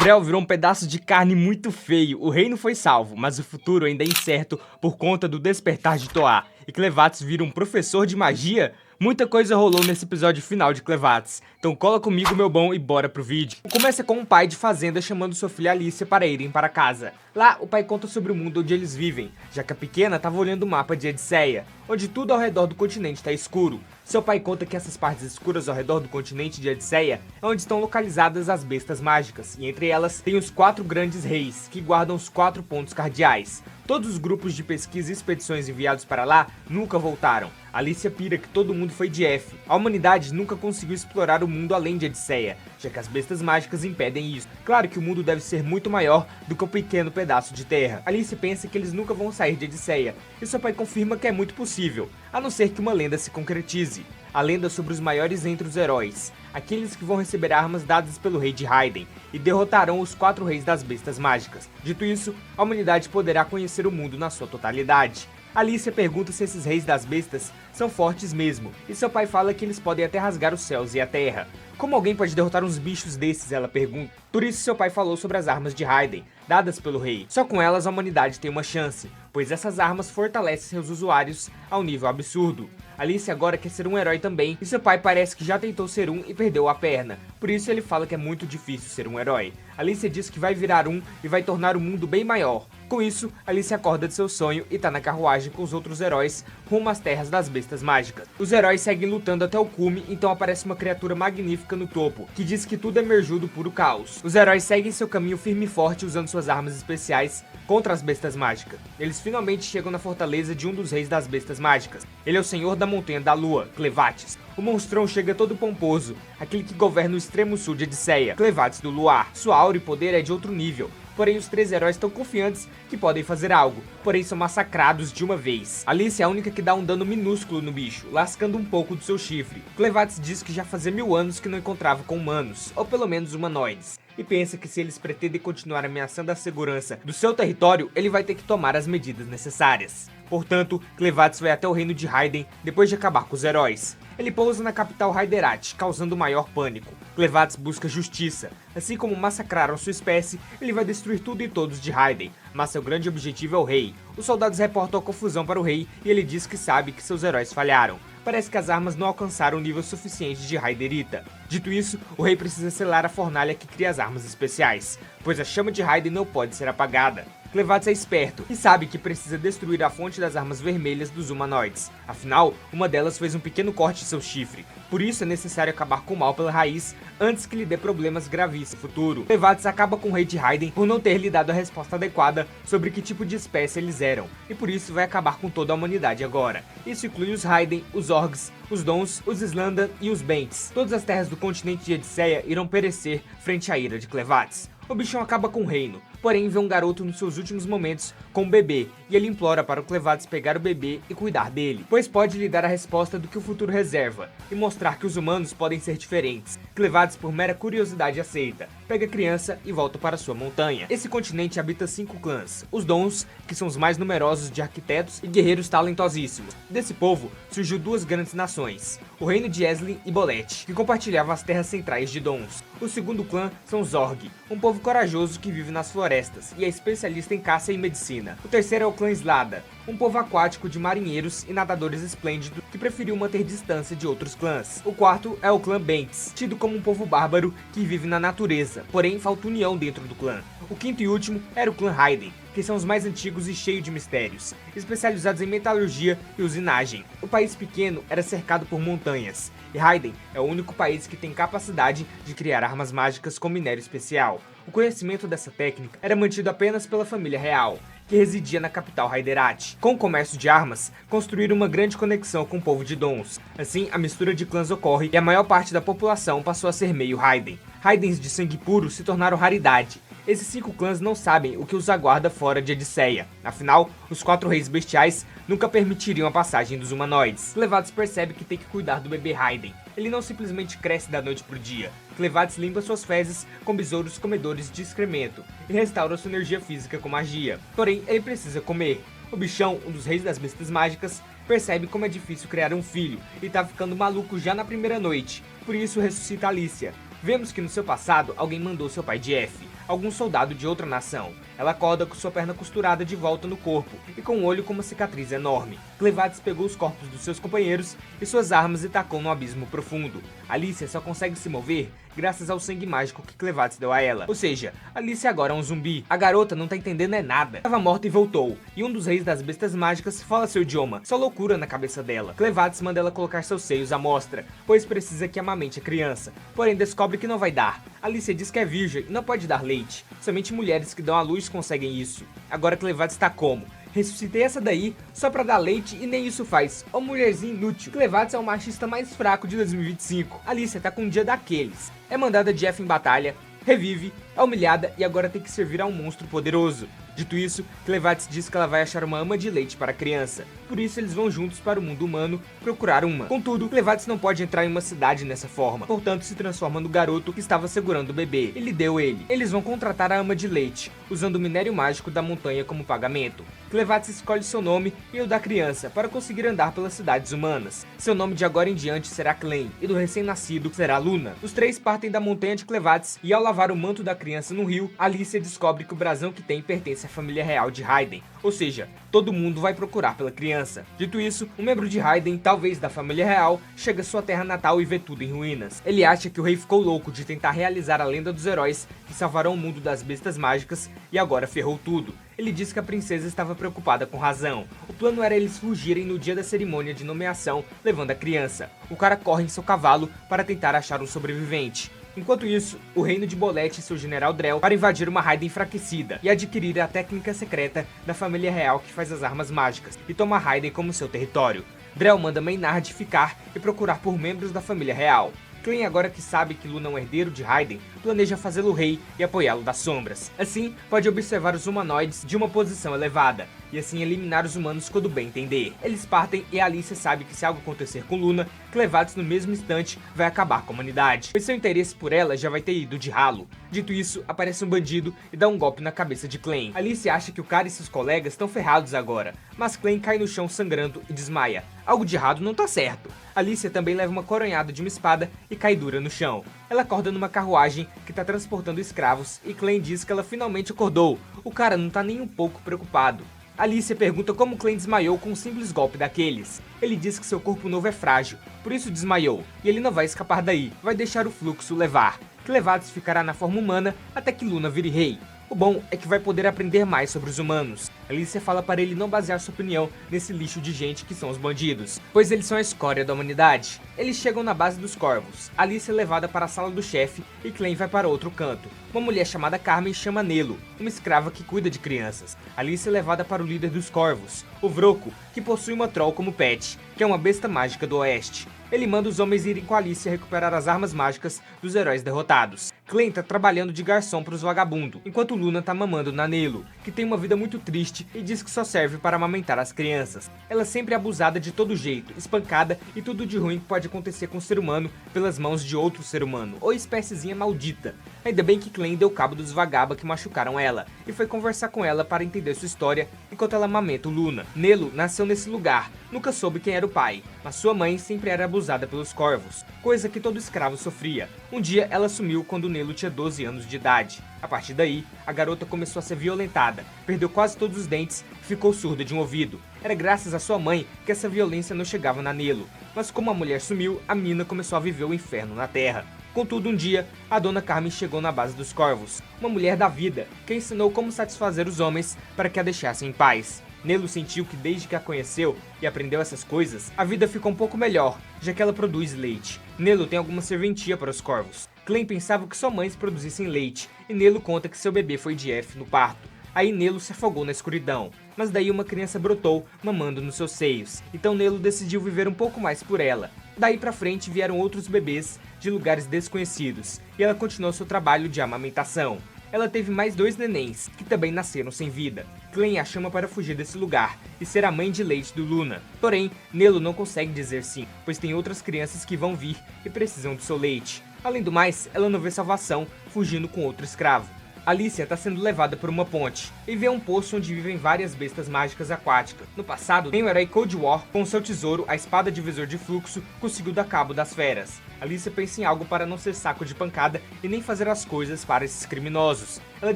Vrel virou um pedaço de carne muito feio. O reino foi salvo, mas o futuro ainda é incerto por conta do despertar de Toa. E Clevatis vira um professor de magia? Muita coisa rolou nesse episódio final de Clevatis. Então cola comigo, meu bom, e bora pro vídeo. Começa com um pai de fazenda chamando sua filha Alicia para irem para casa. Lá, o pai conta sobre o mundo onde eles vivem, já que a pequena estava olhando o mapa de Edisseia, onde tudo ao redor do continente está escuro. Seu pai conta que essas partes escuras ao redor do continente de Edisseia é onde estão localizadas as bestas mágicas, e entre elas tem os 4 grandes reis, que guardam os 4 pontos cardeais. Todos os grupos de pesquisa e expedições enviados para lá nunca voltaram. Alicia pira que todo mundo foi de F. A humanidade nunca conseguiu explorar o mundo além de Edisseia, já que as bestas mágicas impedem isso. Claro que o mundo deve ser muito maior do que um pequeno pedaço de terra. Alicia pensa que eles nunca vão sair de Edisseia, e seu pai confirma que é muito possível, a não ser que uma lenda se concretize. A lenda sobre os maiores entre os heróis, aqueles que vão receber armas dadas pelo rei de Raiden, e derrotarão os 4 reis das bestas mágicas. Dito isso, a humanidade poderá conhecer o mundo na sua totalidade. Alicia pergunta se esses reis das bestas são fortes mesmo, e seu pai fala que eles podem até rasgar os céus e a terra. Como alguém pode derrotar uns bichos desses, ela pergunta. Por isso seu pai falou sobre as armas de Raiden, dadas pelo rei. Só com elas a humanidade tem uma chance, pois essas armas fortalecem seus usuários ao nível absurdo. Alicia agora quer ser um herói também, e seu pai parece que já tentou ser um e perdeu a perna. Por isso ele fala que é muito difícil ser um herói. Alicia diz que vai virar um e vai tornar o mundo bem maior. Com isso, Alicia acorda de seu sonho e tá na carruagem com os outros heróis rumo às terras das bestas mágicas. Os heróis seguem lutando até o cume, então aparece uma criatura magnífica no topo, que diz que tudo emergiu do puro caos. Os heróis seguem seu caminho firme e forte usando suas armas especiais contra as bestas mágicas. Eles finalmente chegam na fortaleza de um dos reis das bestas mágicas. Ele é o senhor da montanha da lua, Clevatis. O monstrão chega todo pomposo, aquele que governa o extremo sul de Edisseia, Clevatis do Luar. Sua aura e poder é de outro nível. Porém, os 3 heróis estão confiantes que podem fazer algo, porém são massacrados de uma vez. Alicia é a única que dá um dano minúsculo no bicho, lascando um pouco do seu chifre. Clevatis diz que já fazia 1000 anos que não encontrava com humanos, ou pelo menos humanoides, e pensa que se eles pretendem continuar ameaçando a segurança do seu território, ele vai ter que tomar as medidas necessárias. Portanto, Clevatis vai até o reino de Raiden depois de acabar com os heróis. Ele pousa na capital Raiderat, causando maior pânico. Clevatis busca justiça. Assim como massacraram sua espécie, ele vai destruir tudo e todos de Raiden, mas seu grande objetivo é o rei. Os soldados reportam a confusão para o rei e ele diz que sabe que seus heróis falharam. Parece que as armas não alcançaram o nível suficiente de Raiderita. Dito isso, o rei precisa selar a fornalha que cria as armas especiais, pois a chama de Raiden não pode ser apagada. Clevatis é esperto e sabe que precisa destruir a fonte das armas vermelhas dos humanoides. Afinal, uma delas fez um pequeno corte em seu chifre. Por isso é necessário acabar com o mal pela raiz antes que lhe dê problemas gravíssimos no futuro. Clevatis acaba com o rei de Raiden por não ter lhe dado a resposta adequada sobre que tipo de espécie eles eram, e por isso vai acabar com toda a humanidade agora. Isso inclui os Raiden, os Orgs, os Dons, os Slandan e os Bents. Todas as terras do continente de Edisseia irão perecer frente à ira de Clevatis. O bichão acaba com o reino, porém vê um garoto nos seus últimos momentos com um bebê, e ele implora para o Clevatis pegar o bebê e cuidar dele, pois pode lhe dar a resposta do que o futuro reserva, e mostrar que os humanos podem ser diferentes. Clevatis, por mera curiosidade, aceita, pega a criança e volta para sua montanha. Esse continente habita 5 clãs, os Dons, que são os mais numerosos de arquitetos e guerreiros talentosíssimos. Desse povo surgiu 2 grandes nações, o reino de Eslin e Bolette, que compartilhavam as terras centrais de Dons. O segundo clã são os Zorg, um povo corajoso que vive nas florestas e é especialista em caça e medicina. O terceiro é o clã Slada, um povo aquático de marinheiros e nadadores esplêndidos que preferiu manter distância de outros clãs. O quarto é o clã Bents, tido como um povo bárbaro que vive na natureza, porém falta união dentro do clã. O quinto e último era o clã Raiden, que são os mais antigos e cheios de mistérios, especializados em metalurgia e usinagem. O país pequeno era cercado por montanhas, e Raiden é o único país que tem capacidade de criar armas mágicas com minério especial. O conhecimento dessa técnica era mantido apenas pela família real, que residia na capital Raiderat. Com o comércio de armas, construíram uma grande conexão com o povo de Dons. Assim, a mistura de clãs ocorre e a maior parte da população passou a ser meio Raiden. Raidens de sangue puro se tornaram raridade. Esses 5 clãs não sabem o que os aguarda fora de Edisseia. Afinal, os 4 reis bestiais nunca permitiriam a passagem dos humanoides. Clevatis percebe que tem que cuidar do bebê Raiden. Ele não simplesmente cresce da noite pro dia. Clevatis limpa suas fezes com besouros comedores de excremento e restaura sua energia física com magia. Porém, ele precisa comer. O bichão, um dos reis das bestas mágicas, percebe como é difícil criar um filho e tá ficando maluco já na primeira noite. Por isso ressuscita Alicia. Vemos que no seu passado alguém mandou seu pai de F. algum soldado de outra nação. Ela acorda com sua perna costurada de volta no corpo e com o olho com uma cicatriz enorme. Clevatis pegou os corpos dos seus companheiros e suas armas e tacou no abismo profundo. Alicia só consegue se mover graças ao sangue mágico que Clevatis deu a ela. Ou seja, Alicia agora é um zumbi. A garota não tá entendendo nada. Estava morta e voltou. E um dos reis das bestas mágicas fala seu idioma. Só loucura na cabeça dela. Clevatis manda ela colocar seus seios à mostra, pois precisa que amamente a criança. Porém descobre que não vai dar. Alicia diz que é virgem e não pode dar leite. Somente mulheres que dão à luz conseguem isso. Agora Clevatis tá como? Ressuscitei essa daí só pra dar leite e nem isso faz. Ô mulherzinha inútil. Clevatis é o machista mais fraco de 2025. Alicia tá com um dia daqueles. É mandada de F em batalha, revive, é humilhada e agora tem que servir a um monstro poderoso. Dito isso, Clevatis diz que ela vai achar uma ama de leite para a criança. Por isso eles vão juntos para o mundo humano procurar uma. Contudo, Clevatis não pode entrar em uma cidade nessa forma. Portanto, se transforma no garoto que estava segurando o bebê. Ele deu ele. Eles vão contratar a ama de leite, usando o minério mágico da montanha como pagamento. Clevatis escolhe seu nome e o da criança para conseguir andar pelas cidades humanas. Seu nome de agora em diante será Clem e do recém-nascido será Luna. Os três partem da montanha de Clevatis e ao lavar o manto da criança no rio, Alicia descobre que o brasão que tem pertence à família real de Hayden, ou seja, todo mundo vai procurar pela criança. Dito isso, um membro de Hayden, talvez da família real, chega à sua terra natal e vê tudo em ruínas. Ele acha que o rei ficou louco de tentar realizar a lenda dos heróis que salvarão o mundo das bestas mágicas e agora ferrou tudo. Ele diz que a princesa estava preocupada com razão. O plano era eles fugirem no dia da cerimônia de nomeação, levando a criança. O cara corre em seu cavalo para tentar achar um sobrevivente. Enquanto isso, o reino de Bolette e seu general Drell para invadir uma Hayden enfraquecida e adquirir a técnica secreta da família real que faz as armas mágicas e toma Hayden como seu território. Drell manda Maynard ficar e procurar por membros da família real. Clem, agora que sabe que Luna é um herdeiro de Hayden, planeja fazê-lo rei e apoiá-lo das sombras. Assim, pode observar os humanoides de uma posição elevada, e assim eliminar os humanos quando bem entender. Eles partem e Alicia sabe que se algo acontecer com Luna, Clevatis no mesmo instante vai acabar com a humanidade, pois seu interesse por ela já vai ter ido de ralo. Dito isso, aparece um bandido e dá um golpe na cabeça de Clem. Alicia acha que o cara e seus colegas estão ferrados agora, mas Clem cai no chão sangrando e desmaia. Algo de errado não tá certo. Alicia também leva uma coronhada de uma espada e cai dura no chão. Ela acorda numa carruagem que tá transportando escravos e Clem diz que ela finalmente acordou. O cara não tá nem um pouco preocupado. Alicia pergunta como Clem desmaiou com um simples golpe daqueles. Ele diz que seu corpo novo é frágil, por isso desmaiou, e ele não vai escapar daí, vai deixar o fluxo levar. Clevatis ficará na forma humana até que Luna vire rei. O bom é que vai poder aprender mais sobre os humanos. Alicia fala para ele não basear sua opinião nesse lixo de gente que são os bandidos, pois eles são a escória da humanidade. Eles chegam na base dos corvos. Alicia é levada para a sala do chefe e Clem vai para outro canto. Uma mulher chamada Carmen chama Nelo, uma escrava que cuida de crianças. Alicia é levada para o líder dos corvos, o Vroco, que possui uma troll como pet, que é uma besta mágica do oeste. Ele manda os homens irem com Alicia recuperar as armas mágicas dos heróis derrotados. Clem tá trabalhando de garçom para os vagabundos, enquanto Luna tá mamando na Nelo, que tem uma vida muito triste e diz que só serve para amamentar as crianças. Ela é sempre abusada de todo jeito, espancada e tudo de ruim que pode acontecer com o ser humano pelas mãos de outro ser humano, ou espéciezinha maldita. Ainda bem que Clem deu cabo dos vagaba que machucaram ela, e foi conversar com ela para entender sua história enquanto ela amamenta o Luna. Nelo nasceu nesse lugar, nunca soube quem era o pai, mas sua mãe sempre era abusada pelos corvos, coisa que todo escravo sofria. Um dia ela sumiu quando Nelo tinha 12 anos de idade. A partir daí, a garota começou a ser violentada, perdeu quase todos os dentes e ficou surda de um ouvido. Era graças à sua mãe que essa violência não chegava na Nelo, mas como a mulher sumiu, a menina começou a viver o inferno na terra. Contudo, um dia, a dona Carmen chegou na base dos corvos, uma mulher da vida, que ensinou como satisfazer os homens para que a deixassem em paz. Nelo sentiu que desde que a conheceu e aprendeu essas coisas, a vida ficou um pouco melhor, já que ela produz leite. Nelo tem alguma serventia para os corvos. Clem pensava que só mães produzissem leite, e Nelo conta que seu bebê foi de F no parto. Aí Nelo se afogou na escuridão, mas daí uma criança brotou, mamando nos seus seios. Então Nelo decidiu viver um pouco mais por ela. Daí pra frente vieram outros bebês de lugares desconhecidos, e ela continuou seu trabalho de amamentação. Ela teve mais 2 nenéns, que também nasceram sem vida. Clem a chama para fugir desse lugar e ser a mãe de leite do Luna. Porém, Nelo não consegue dizer sim, pois tem outras crianças que vão vir e precisam do seu leite. Além do mais, ela não vê salvação fugindo com outro escravo. Alicia está sendo levada por uma ponte e vê um poço onde vivem várias bestas mágicas aquáticas. No passado, tem o herói Cold War com seu tesouro, a espada divisor de fluxo, conseguiu dar cabo das feras. Alicia pensa em algo para não ser saco de pancada e nem fazer as coisas para esses criminosos. Ela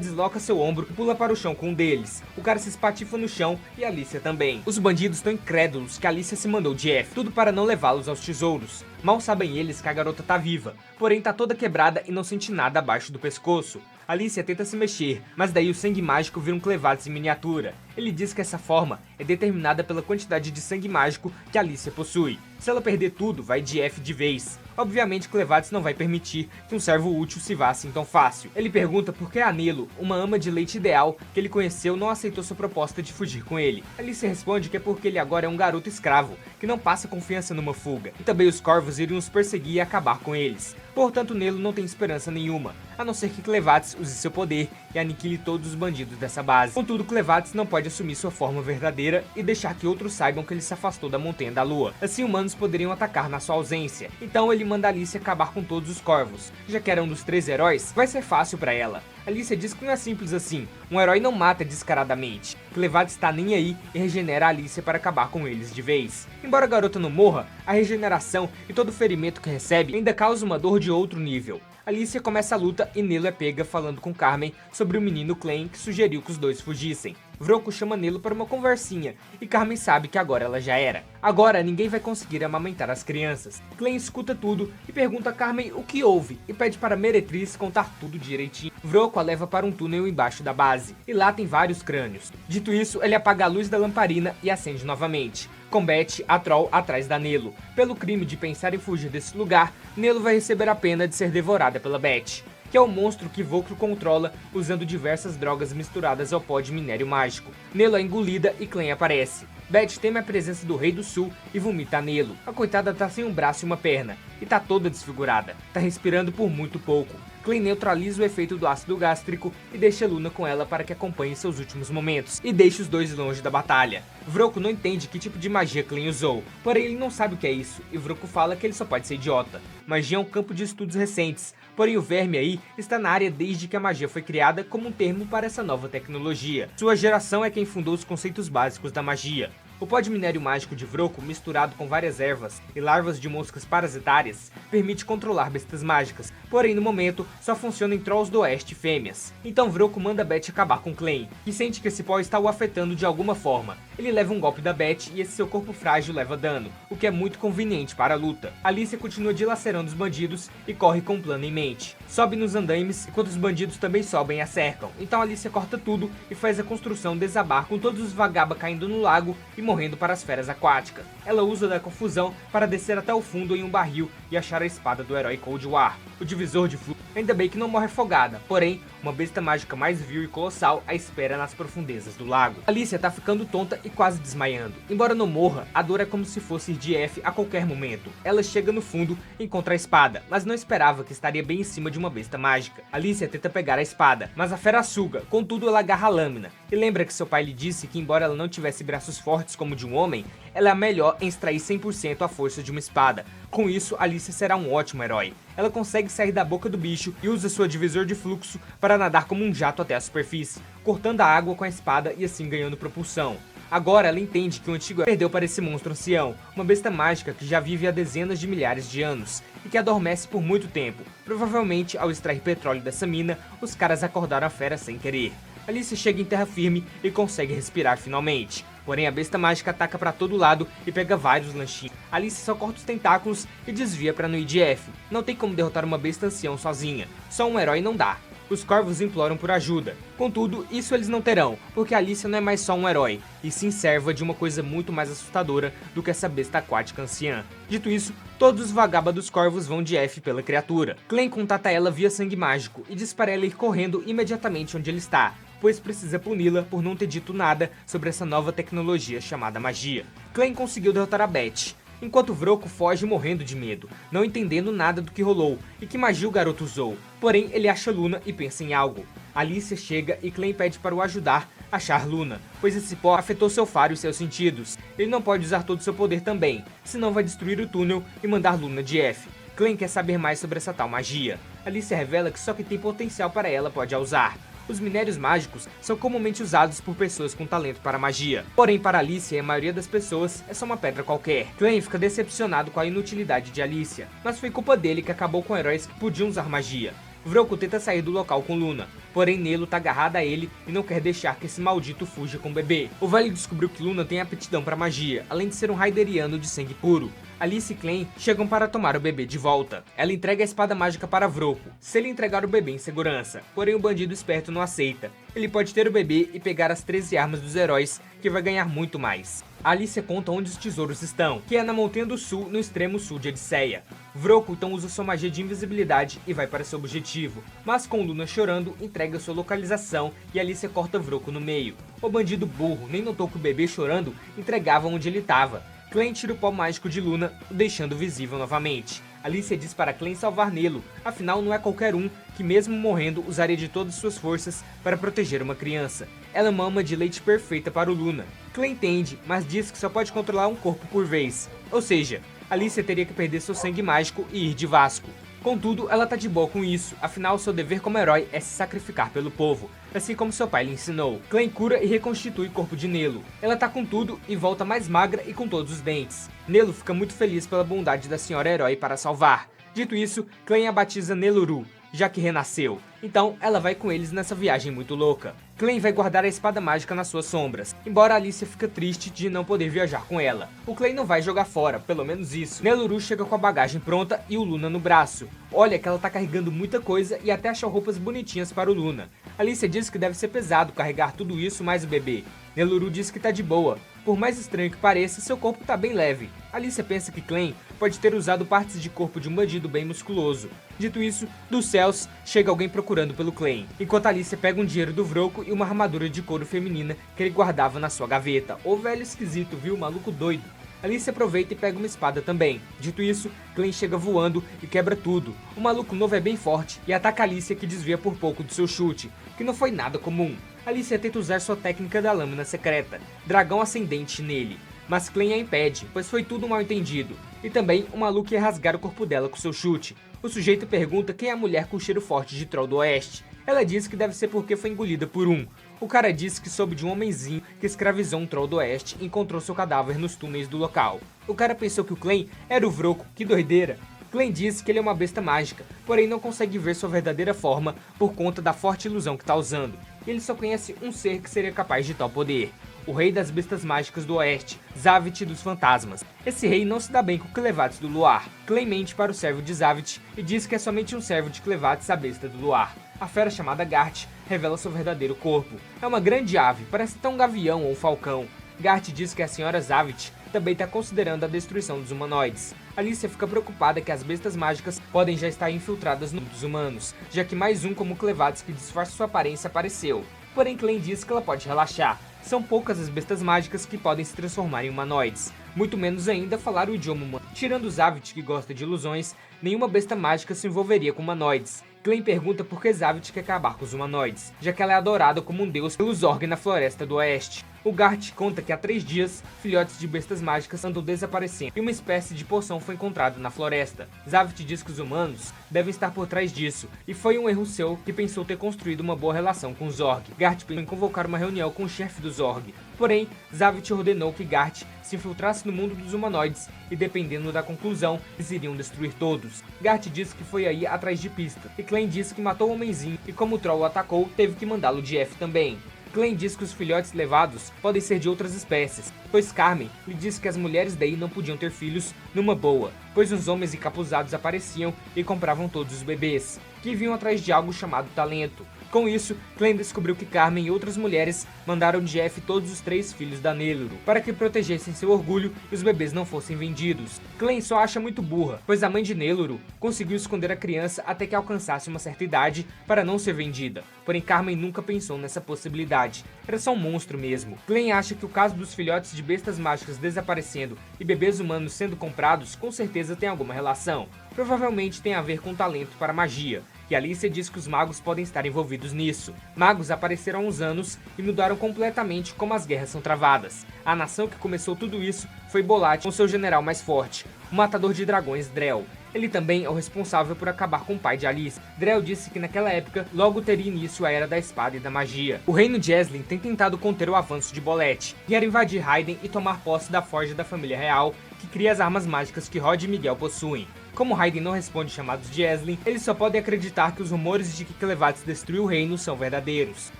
desloca seu ombro e pula para o chão com um deles. O cara se espatifa no chão e Alicia também. Os bandidos estão incrédulos que Alicia se mandou de F, tudo para não levá-los aos tesouros. Mal sabem eles que a garota tá viva, porém tá toda quebrada e não sente nada abaixo do pescoço. Alicia tenta se mexer, mas daí o sangue mágico vira um Clevades em miniatura. Ele diz que essa forma é determinada pela quantidade de sangue mágico que Alicia possui. Se ela perder tudo, vai de F de vez. Obviamente Clevades não vai permitir que um servo útil se vá assim tão fácil. Ele pergunta por que a Nelo, uma ama de leite ideal que ele conheceu, não aceitou sua proposta de fugir com ele. Alicia responde que é porque ele agora é um garoto escravo, que não passa confiança numa fuga. E também os corvos iriam os perseguir e acabar com eles. Portanto, Nelo não tem esperança nenhuma, a não ser que Clevades use seu poder e aniquile todos os bandidos dessa base. Contudo, Clevades não pode assumir sua forma verdadeira e deixar que outros saibam que ele se afastou da Montanha da Lua. Assim, humanos poderiam atacar na sua ausência. Então ele manda Alicia acabar com todos os corvos. Já que era um dos 3 heróis, vai ser fácil pra ela. Alicia diz que não é simples assim, um herói não mata descaradamente. Clevades está nem aí e regenera a Alicia para acabar com eles de vez. Embora a garota não morra, a regeneração e todo o ferimento que recebe ainda causa uma dor de outro nível. Alicia começa a luta e Nelo é pega falando com Carmen sobre o menino Clem que sugeriu que os dois fugissem. Vrocco chama Nelo para uma conversinha e Carmen sabe que agora ela já era. Agora ninguém vai conseguir amamentar as crianças. Clem escuta tudo e pergunta a Carmen o que houve e pede para Meretriz contar tudo direitinho. Vrocco a leva para um túnel embaixo da base e lá tem vários crânios. Dito isso, ele apaga a luz da lamparina e acende novamente. Combate a Troll atrás da Nelo. Pelo crime de pensar em fugir desse lugar, Nelo vai receber a pena de ser devorada pela Beth, que é o monstro que Vulcro controla usando diversas drogas misturadas ao pó de minério mágico. Nelo é engolida e Clem aparece. Beth teme a presença do Rei do Sul e vomita Nelo. A coitada tá sem um braço e uma perna, e tá toda desfigurada. Tá respirando por muito pouco. Clem neutraliza o efeito do ácido gástrico e deixa Luna com ela para que acompanhe seus últimos momentos, e deixa os dois longe da batalha. Vrocco não entende que tipo de magia Clem usou, porém ele não sabe o que é isso, e Vrocco fala que ele só pode ser idiota. Magia é um campo de estudos recentes, porém o verme aí está na área desde que a magia foi criada como um termo para essa nova tecnologia. Sua geração é quem fundou os conceitos básicos da magia. O pó de minério mágico de Vrocco, misturado com várias ervas e larvas de moscas parasitárias, permite controlar bestas mágicas, porém no momento só funciona em Trolls do Oeste fêmeas. Então Vrocco manda Beth acabar com Clem, que sente que esse pó está o afetando de alguma forma. Ele leva um golpe da Beth e esse seu corpo frágil leva dano, o que é muito conveniente para a luta. Alicia continua dilacerando os bandidos e corre com um plano em mente. Sobe nos andaimes enquanto os bandidos também sobem e a cercam, então Alicia corta tudo e faz a construção desabar com todos os vagabas caindo no lago e morrendo para as feras aquáticas. Ela usa da confusão para descer até o fundo em um barril e achar a espada do herói Cold War, o divisor de fluxo. Ainda bem que não morre afogada, porém, uma besta mágica mais vil e colossal a espera nas profundezas do lago. Alicia tá ficando tonta e quase desmaiando. Embora não morra, a dor é como se fosse ir de F a qualquer momento. Ela chega no fundo e encontra a espada, mas não esperava que estaria bem em cima de uma besta mágica. Alicia tenta pegar a espada, mas a fera suga, contudo ela agarra a lâmina. E lembra que seu pai lhe disse que embora ela não tivesse braços fortes como de um homem, ela é a melhor em extrair 100% a força de uma espada. Com isso, Alicia será um ótimo herói. Ela consegue sair da boca do bicho e usa seu divisor de fluxo para nadar como um jato até a superfície, cortando a água com a espada e assim ganhando propulsão. Agora ela entende que o antigo perdeu para esse monstro ancião, uma besta mágica que já vive há dezenas de milhares de anos e que adormece por muito tempo. Provavelmente, ao extrair petróleo dessa mina, os caras acordaram a fera sem querer. Alicia chega em terra firme e consegue respirar finalmente. Porém, a besta mágica ataca pra todo lado e pega vários lanchinhos. Alicia só corta os tentáculos e desvia pra não ir de F. Não tem como derrotar uma besta ancião sozinha. Só um herói não dá. Os corvos imploram por ajuda. Contudo, isso eles não terão, porque Alicia não é mais só um herói, e sim serva de uma coisa muito mais assustadora do que essa besta aquática anciã. Dito isso, todos os vagabas dos corvos vão de F pela criatura. Clem contata ela via sangue mágico e diz para ela ir correndo imediatamente onde ele está, pois precisa puni-la por não ter dito nada sobre essa nova tecnologia chamada magia. Clem conseguiu derrotar a Beth, enquanto Vrocco foge morrendo de medo, não entendendo nada do que rolou e que magia o garoto usou. Porém, ele acha Luna e pensa em algo. Alicia chega e Clem pede para o ajudar a achar Luna, pois esse pó afetou seu faro e seus sentidos. Ele não pode usar todo o seu poder também, senão vai destruir o túnel e mandar Luna de F. Clem quer saber mais sobre essa tal magia. Alicia revela que só quem tem potencial para ela pode a usar. Os minérios mágicos são comumente usados por pessoas com talento para magia. Porém, para Alicia e a maioria das pessoas, é só uma pedra qualquer. Glenn fica decepcionado com a inutilidade de Alicia, mas foi culpa dele que acabou com heróis que podiam usar magia. Vrocco tenta sair do local com Luna, porém Nelo tá agarrada a ele e não quer deixar que esse maldito fuja com o bebê. O velho descobriu que Luna tem aptidão para magia, além de ser um raideriano de sangue puro. Alice e Glenn chegam para tomar o bebê de volta. Ela entrega a espada mágica para Vrocco, se ele entregar o bebê em segurança. Porém o bandido esperto não aceita. Ele pode ter o bebê e pegar as 13 armas dos heróis, que vai ganhar muito mais. Alice conta onde os tesouros estão, que é na Montanha do Sul, no extremo sul de Odisseia. Vrocco então usa sua magia de invisibilidade e vai para seu objetivo, mas com Luna chorando, entrega sua localização e Alice corta Vrocco no meio. O bandido burro nem notou que o bebê chorando entregava onde ele estava. Glenn tira o pó mágico de Luna, o deixando visível novamente. Alicia diz para Glenn salvar Nelo, afinal não é qualquer um que mesmo morrendo usaria de todas suas forças para proteger uma criança. Ela é uma ama de leite perfeita para o Luna. Glenn entende, mas diz que só pode controlar um corpo por vez, ou seja, Alicia teria que perder seu sangue mágico e ir de Vasco. Contudo, ela tá de boa com isso, afinal seu dever como herói é se sacrificar pelo povo, assim como seu pai lhe ensinou. Glenn cura e reconstitui o corpo de Nelo. Ela tá com tudo e volta mais magra e com todos os dentes. Nelo fica muito feliz pela bondade da senhora herói para salvar. Dito isso, Glenn a batiza Neluru, já que renasceu. Então, ela vai com eles nessa viagem muito louca. Glenn vai guardar a espada mágica nas suas sombras, embora Alicia fica triste de não poder viajar com ela. O Glenn não vai jogar fora, pelo menos isso. Neluru chega com a bagagem pronta e o Luna no braço. Olha que ela tá carregando muita coisa e até achou roupas bonitinhas para o Luna. Alicia diz que deve ser pesado carregar tudo isso mais o bebê. Neluru diz que tá de boa. Por mais estranho que pareça, seu corpo tá bem leve. Alicia pensa que Glenn pode ter usado partes de corpo de um bandido bem musculoso. Dito isso, dos céus, chega alguém procurando pelo Glenn, enquanto Alicia pega um dinheiro do Vrocco e uma armadura de couro feminina que ele guardava na sua gaveta. O velho esquisito, viu? Maluco doido. Alicia aproveita e pega uma espada também. Dito isso, Glenn chega voando e quebra tudo. O maluco novo é bem forte e ataca Alicia, que desvia por pouco do seu chute, que não foi nada comum. Alicia tenta usar sua técnica da lâmina secreta, dragão ascendente nele, mas Glenn a impede, pois foi tudo mal entendido. E também o maluco ia rasgar o corpo dela com seu chute. O sujeito pergunta quem é a mulher com cheiro forte de Troll do Oeste. Ela diz que deve ser porque foi engolida por um. O cara diz que soube de um homenzinho que escravizou um Troll do Oeste e encontrou seu cadáver nos túneis do local. O cara pensou que o Glenn era o Vrocco, que doideira. Glenn diz que ele é uma besta mágica, porém não consegue ver sua verdadeira forma por conta da forte ilusão que está usando. Ele só conhece um ser que seria capaz de tal poder: o rei das bestas mágicas do oeste, Zavit dos fantasmas. Esse rei não se dá bem com Clevatis do luar. Glenn mente para o servo de Zavit e diz que é somente um servo de Clevatis, a besta do luar. A fera chamada Gart revela seu verdadeiro corpo. É uma grande ave, parece tão um gavião ou um falcão. Gart diz que a senhora Zavit também está considerando a destruição dos humanoides. Alicia fica preocupada que as bestas mágicas podem já estar infiltradas nos humanos, já que mais um como Clevatis que disfarça sua aparência apareceu. Porém, Glenn diz que ela pode relaxar. São poucas as bestas mágicas que podem se transformar em humanoides, muito menos ainda falar o idioma humano. Tirando Zavit, que gosta de ilusões, nenhuma besta mágica se envolveria com humanoides. Glenn pergunta por que Zavit quer acabar com os humanoides, já que ela é adorada como um deus pelo Zorg na Floresta do Oeste. O Gart conta que há 3 dias, filhotes de bestas mágicas andam desaparecendo e uma espécie de poção foi encontrada na floresta. Zavit diz que os humanos devem estar por trás disso, e foi um erro seu que pensou ter construído uma boa relação com o Zorg. Gart pensou em convocar uma reunião com o chefe do Zorg, porém, Zavit ordenou que Gart se infiltrasse no mundo dos humanoides e, dependendo da conclusão, eles iriam destruir todos. Gart diz que foi aí atrás de pista, e Glenn diz que matou o homenzinho e, como o Troll o atacou, teve que mandá-lo de F também. Glenn diz que os filhotes levados podem ser de outras espécies, pois Carmen lhe disse que as mulheres daí não podiam ter filhos numa boa, pois os homens encapuzados apareciam e compravam todos os bebês, que vinham atrás de algo chamado talento. Com isso, Glenn descobriu que Carmen e outras mulheres mandaram de F todos os 3 filhos da Neluru, para que protegessem seu orgulho e os bebês não fossem vendidos. Glenn só acha muito burra, pois a mãe de Neluru conseguiu esconder a criança até que alcançasse uma certa idade para não ser vendida. Porém, Carmen nunca pensou nessa possibilidade. Era só um monstro mesmo. Glenn acha que o caso dos filhotes de bestas mágicas desaparecendo e bebês humanos sendo comprados com certeza tem alguma relação. Provavelmente tem a ver com talento para magia. e Alicia diz que os magos podem estar envolvidos nisso. Magos apareceram há uns anos e mudaram completamente como as guerras são travadas. A nação que começou tudo isso foi Bolate com seu general mais forte, o matador de dragões Drell. Ele também é o responsável por acabar com o pai de Alice. Drell disse que naquela época logo teria início a Era da Espada e da Magia. O reino de Aeslin tem tentado conter o avanço de Bolette, quer invadir Hyden e tomar posse da forja da família real, que cria as armas mágicas que Rod e Miguel possuem. Como Hyden não responde chamados de Aeslin, eles só podem acreditar que os rumores de que Clevatis destruiu o reino são verdadeiros.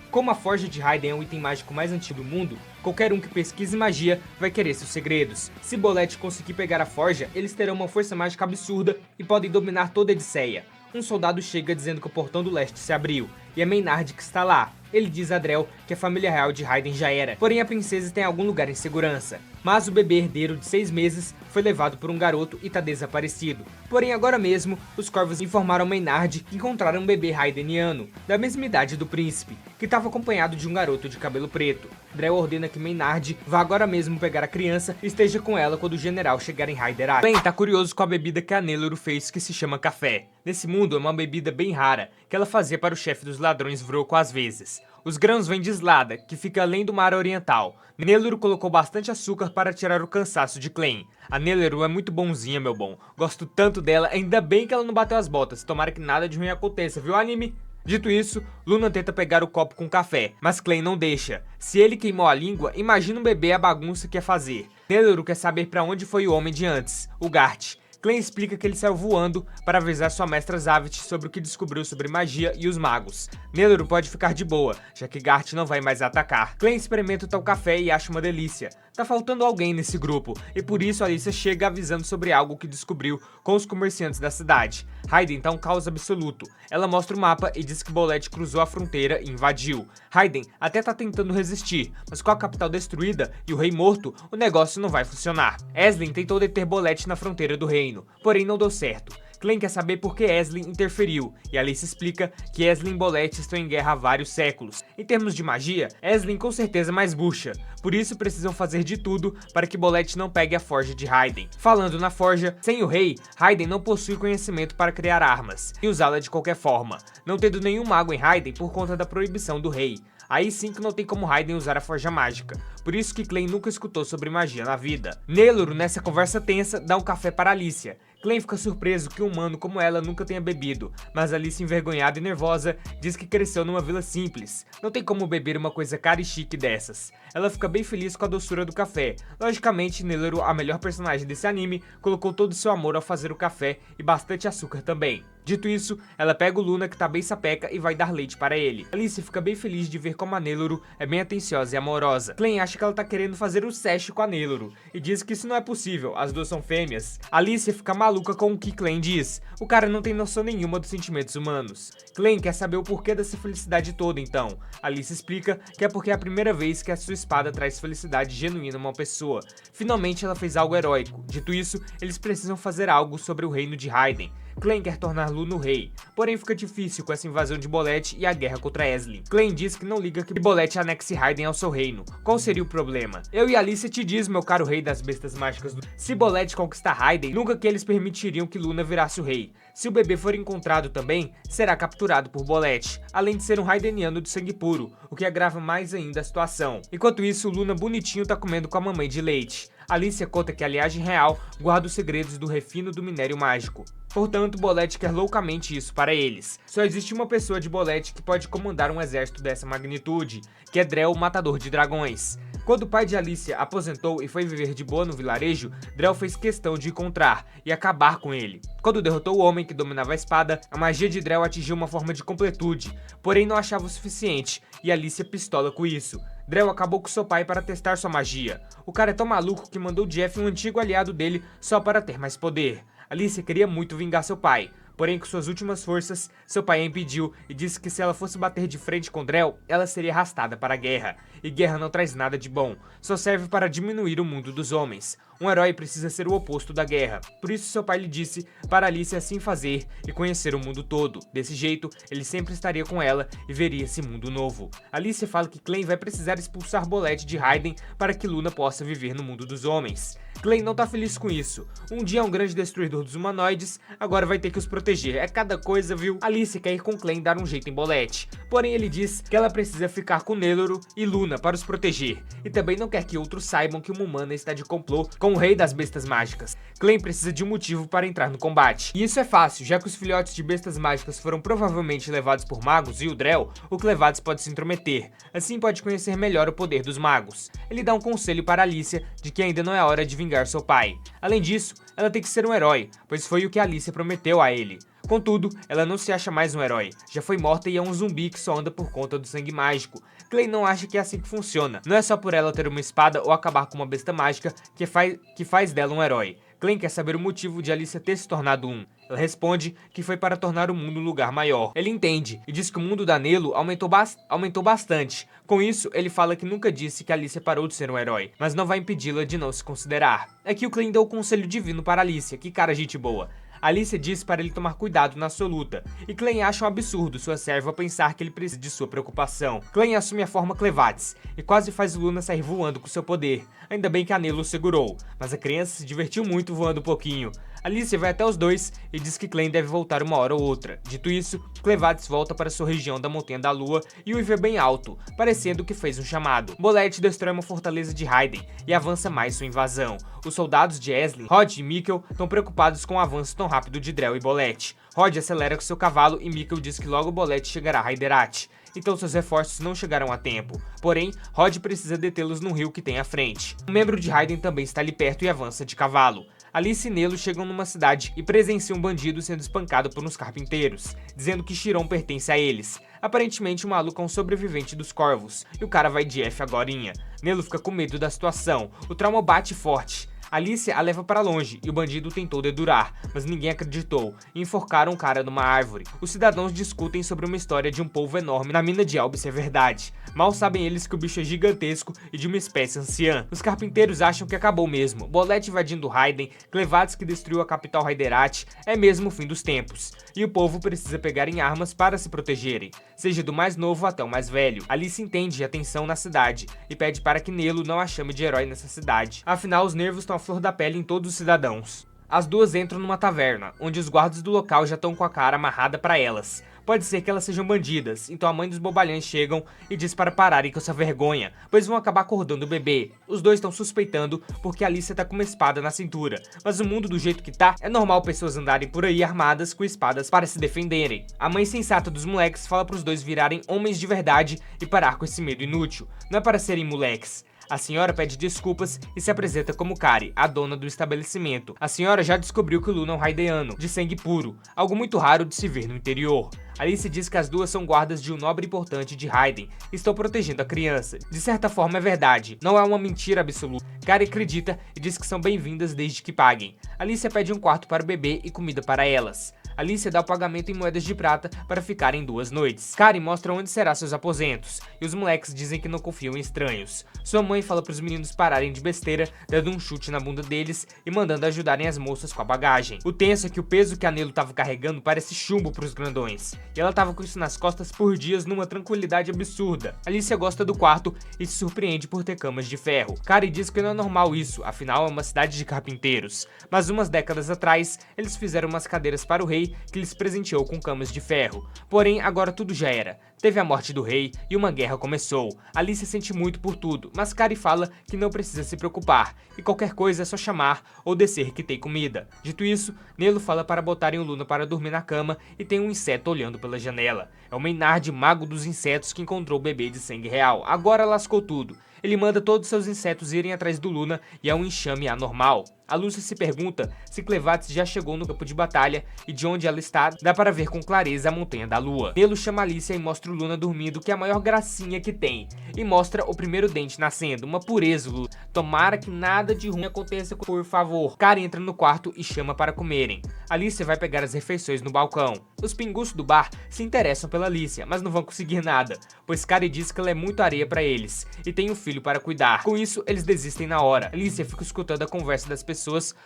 Como a forja de Hyden é o item mágico mais antigo do mundo, qualquer um que pesquise magia vai querer seus segredos. Se Bolette conseguir pegar a forja, eles terão uma força mágica absurda e podem dominar toda Edisseia. Um soldado chega dizendo que o portão do leste se abriu, e é Maynard que está lá. Ele diz a Drell que a família real de Hyden já era, porém a princesa tem algum lugar em segurança. Mas o bebê herdeiro de 6 meses foi levado por um garoto e está desaparecido. Porém agora mesmo, os corvos informaram Maynard que encontraram um bebê Hydeniano, da mesma idade do príncipe, que estava acompanhado de um garoto de cabelo preto. Drell ordena que Maynard vá agora mesmo pegar a criança e esteja com ela quando o general chegar em Hyderabad. Glenn tá curioso com a bebida que a Nellore fez, que se chama café. Nesse mundo é uma bebida bem rara, que ela fazia para o chefe dos ladrões Vroco às vezes. Os grãos vêm de Slada, que fica além do mar oriental. Nellore colocou bastante açúcar para tirar o cansaço de Clegane. A Nellore é muito bonzinha, meu bom. Gosto tanto dela, ainda bem que ela não bateu as botas. Tomara que nada de ruim aconteça, viu, anime? Dito isso, Luna tenta pegar o copo com café, mas Clegane não deixa. Se ele queimou a língua, imagina um bebê a bagunça que ia fazer. Nellore quer saber para onde foi o homem de antes, o Gart. Clegane explica que ele saiu voando para avisar sua mestra Zavit sobre o que descobriu sobre magia e os magos. Nellore pode ficar de boa, já que Gart não vai mais atacar. Clegane experimenta o tal café e acha uma delícia. Tá faltando alguém nesse grupo, e por isso Alicia chega avisando sobre algo que descobriu com os comerciantes da cidade. Hyden tá um caos absoluto. Ela mostra o mapa e diz que Bolette cruzou a fronteira e invadiu. Hyden até tá tentando resistir, mas com a capital destruída e o rei morto, o negócio não vai funcionar. Aeslin tentou deter Bolette na fronteira do reino, porém não deu certo. Clegane quer saber por que Aeslin interferiu, e Alice explica que Aeslin e Bolette estão em guerra há vários séculos. Em termos de magia, Aeslin com certeza é mais bucha, por isso precisam fazer de tudo para que Bolette não pegue a forja de Hyden. Falando na forja, sem o rei, Hyden não possui conhecimento para criar armas, e usá-la de qualquer forma, não tendo nenhum mago em Hyden por conta da proibição do rei. Aí sim que não tem como Hyden usar a forja mágica, por isso que Clegane nunca escutou sobre magia na vida. Nellore, nessa conversa tensa, dá um café para Alicia. Clegane fica surpreso que um humano como ela nunca tenha bebido, mas Alicia, envergonhada e nervosa, diz que cresceu numa vila simples. Não tem como beber uma coisa cara e chique dessas. Ela fica bem feliz com a doçura do café. Logicamente, Nellore, a melhor personagem desse anime, colocou todo o seu amor ao fazer o café e bastante açúcar também. Dito isso, ela pega o Luna, que tá bem sapeca, e vai dar leite para ele. Alicia fica bem feliz de ver como a Nellore é bem atenciosa e amorosa. Clegane acha que ela tá querendo fazer o sesh com a Nellore, e diz que isso não é possível, as duas são fêmeas. Alicia fica maluca com o que Clegane diz. O cara não tem noção nenhuma dos sentimentos humanos. Clegane quer saber o porquê dessa felicidade toda então. Alicia explica que é porque é a primeira vez que a sua espada traz felicidade genuína a uma pessoa. Finalmente ela fez algo heróico. Dito isso, eles precisam fazer algo sobre o reino de Hyden. Clegane quer tornar Luna o rei, porém fica difícil com essa invasão de Bolette e a guerra contra Aeslin. Clegane diz que não liga que Bolette anexe Hyden ao seu reino. Qual seria o problema? Eu e Alicia te diz, meu caro rei das bestas mágicas do... Se Bolette conquistar Hyden, nunca que eles permitiriam que Luna virasse o rei. Se o bebê for encontrado também, será capturado por Bolette, além de ser um Hydeniano de sangue puro, o que agrava mais ainda a situação. Enquanto isso, Luna bonitinho tá comendo com a mamãe de leite. Alicia conta que a linhagem real guarda os segredos do refino do minério mágico. Portanto, Bolette quer loucamente isso para eles. Só existe uma pessoa de Bolette que pode comandar um exército dessa magnitude, que é Drell, o matador de dragões. Quando o pai de Alicia aposentou e foi viver de boa no vilarejo, Drell fez questão de encontrar e acabar com ele. Quando derrotou o homem que dominava a espada, a magia de Drell atingiu uma forma de completude, porém não achava o suficiente, e Alicia pistola com isso. Drell acabou com seu pai para testar sua magia. O cara é tão maluco que mandou Jeff, um antigo aliado dele, só para ter mais poder. Alicia queria muito vingar seu pai, porém com suas últimas forças, seu pai a impediu e disse que se ela fosse bater de frente com Drell, ela seria arrastada para a guerra. E guerra não traz nada de bom, só serve para diminuir o mundo dos homens. Um herói precisa ser o oposto da guerra. Por isso seu pai lhe disse para Alicia assim fazer e conhecer o mundo todo. Desse jeito, ele sempre estaria com ela e veria esse mundo novo. Alicia fala que Clegane vai precisar expulsar Bolette de Hyden para que Luna possa viver no mundo dos homens. Clegane não tá feliz com isso. Um dia é um grande destruidor dos humanoides, agora vai ter que os proteger proteger é cada coisa, viu? Alicia quer ir com Clem dar um jeito em Bolette, porém ele diz que ela precisa ficar com Neloro e Luna para os proteger, e também não quer que outros saibam que uma humana está de complô com o rei das bestas mágicas. Clem precisa de um motivo para entrar no combate, e isso é fácil, já que os filhotes de bestas mágicas foram provavelmente levados por magos e o Drell, o Clevates pode se intrometer, assim pode conhecer melhor o poder dos magos. Ele dá um conselho para Alicia de que ainda não é hora de vingar seu pai. Além disso, ela tem que ser um herói, pois foi o que Alicia prometeu a ele. Contudo, ela não se acha mais um herói, já foi morta e é um zumbi que só anda por conta do sangue mágico. Clay não acha que é assim que funciona, não é só por ela ter uma espada ou acabar com uma besta mágica que faz dela um herói. Clay quer saber o motivo de Alicia ter se tornado um. Ela responde que foi para tornar o mundo um lugar maior. Ele entende e diz que o mundo da Nelo aumentou bastante. Com isso, ele fala que nunca disse que Alicia parou de ser um herói, mas não vai impedi-la de não se considerar. Aqui o Clay dá o conselho divino para Alicia, que cara gente boa. Alicia diz para ele tomar cuidado na sua luta, e Clem acha um absurdo sua serva pensar que ele precisa de sua preocupação. Clem assume a forma Clevates, e quase faz Luna sair voando com seu poder. Ainda bem que a Nelo segurou, mas a criança se divertiu muito voando um pouquinho. Alicia vai até os dois e diz que Clem deve voltar uma hora ou outra. Dito isso, Clevates volta para sua região da Montanha da Lua e o vê bem alto, parecendo que fez um chamado. Bolette destrói uma fortaleza de Raiden e avança mais sua invasão. Os soldados de Aisling, Rod e Mikkel estão preocupados com o avanço tão rápido de Drell e Bolette. Rod acelera com seu cavalo e Mikkel diz que logo Bolette chegará a Raiderat. Então seus reforços não chegarão a tempo. Porém, Rod precisa detê-los num rio que tem à frente. Um membro de Raiden também está ali perto e avança de cavalo. Alice e Nelo chegam numa cidade e presenciam um bandido sendo espancado por uns carpinteiros, dizendo que Chiron pertence a eles. Aparentemente o maluco é um sobrevivente dos corvos, e o cara vai de F agorinha. Nelo fica com medo da situação, o trauma bate forte. Alice a leva para longe e o bandido tentou dedurar, mas ninguém acreditou e enforcaram o cara numa árvore. Os cidadãos discutem sobre uma história de um polvo enorme na mina de Albi se é verdade. Mal sabem eles que o bicho é gigantesco e de uma espécie anciã. Os carpinteiros acham que acabou mesmo. Bolette invadindo Raiden, Clevates que destruiu a capital Raiderat, é mesmo o fim dos tempos. E o povo precisa pegar em armas para se protegerem, seja do mais novo até o mais velho. Alice entende a tensão na cidade e pede para que Nelo não a chame de herói nessa cidade. Afinal, os nervos estão à flor da pele em todos os cidadãos. As duas entram numa taverna, onde os guardas do local já estão com a cara amarrada para elas. Pode ser que elas sejam bandidas, então a mãe dos bobalhões chegam e diz para pararem com essa vergonha, pois vão acabar acordando o bebê. Os dois estão suspeitando porque a Alicia tá com uma espada na cintura, mas o mundo do jeito que tá, é normal pessoas andarem por aí armadas com espadas para se defenderem. A mãe sensata dos moleques fala pros dois virarem homens de verdade e parar com esse medo inútil, não é para serem moleques. A senhora pede desculpas e se apresenta como Kari, a dona do estabelecimento. A senhora já descobriu que o Luna é um raideano, de sangue puro, algo muito raro de se ver no interior. Alice diz que as duas são guardas de um nobre importante de Raiden e estão protegendo a criança. De certa forma é verdade, não é uma mentira absoluta. Kari acredita e diz que são bem-vindas desde que paguem. Alice pede um quarto para o bebê e comida para elas. Alice dá o pagamento em moedas de prata para ficarem 2 noites. Kari mostra onde será seus aposentos, e os moleques dizem que não confiam em estranhos. Sua mãe fala para os meninos pararem de besteira, dando um chute na bunda deles e mandando ajudarem as moças com a bagagem. O tenso é que o peso que a Nelo estava carregando parece chumbo para os grandões, e ela estava com isso nas costas por dias numa tranquilidade absurda. Alice gosta do quarto e se surpreende por ter camas de ferro. Kari diz que não é normal isso, afinal é uma cidade de carpinteiros. Mas umas décadas atrás, eles fizeram umas cadeiras para o rei que lhes presenteou com camas de ferro. Porém, agora tudo já era. Teve a morte do rei e uma guerra começou. Alice sente muito por tudo, mas Kari fala que não precisa se preocupar, e qualquer coisa é só chamar ou descer que tem comida. Dito isso, Nelo fala para botarem o Luna para dormir na cama e tem um inseto olhando pela janela. É o Maynard, mago dos insetos, que encontrou o bebê de sangue real. Agora lascou tudo. Ele manda todos seus insetos irem atrás do Luna e é um enxame anormal. A Lucy se pergunta se Clevates já chegou no campo de batalha e de onde ela está dá para ver com clareza a Montanha da Lua. Nelo chama Alicia e mostra o Luna dormindo, que é a maior gracinha que tem, e mostra o primeiro dente nascendo, uma pureza, Luna. Tomara que nada de ruim aconteça, por favor. Kari entra no quarto e chama para comerem. Alicia vai pegar as refeições no balcão. Os pinguços do bar se interessam pela Alicia, mas não vão conseguir nada, pois Kari diz que ela é muito areia para eles e tem um filho para cuidar. Com isso, eles desistem na hora. Alicia fica escutando a conversa das pessoas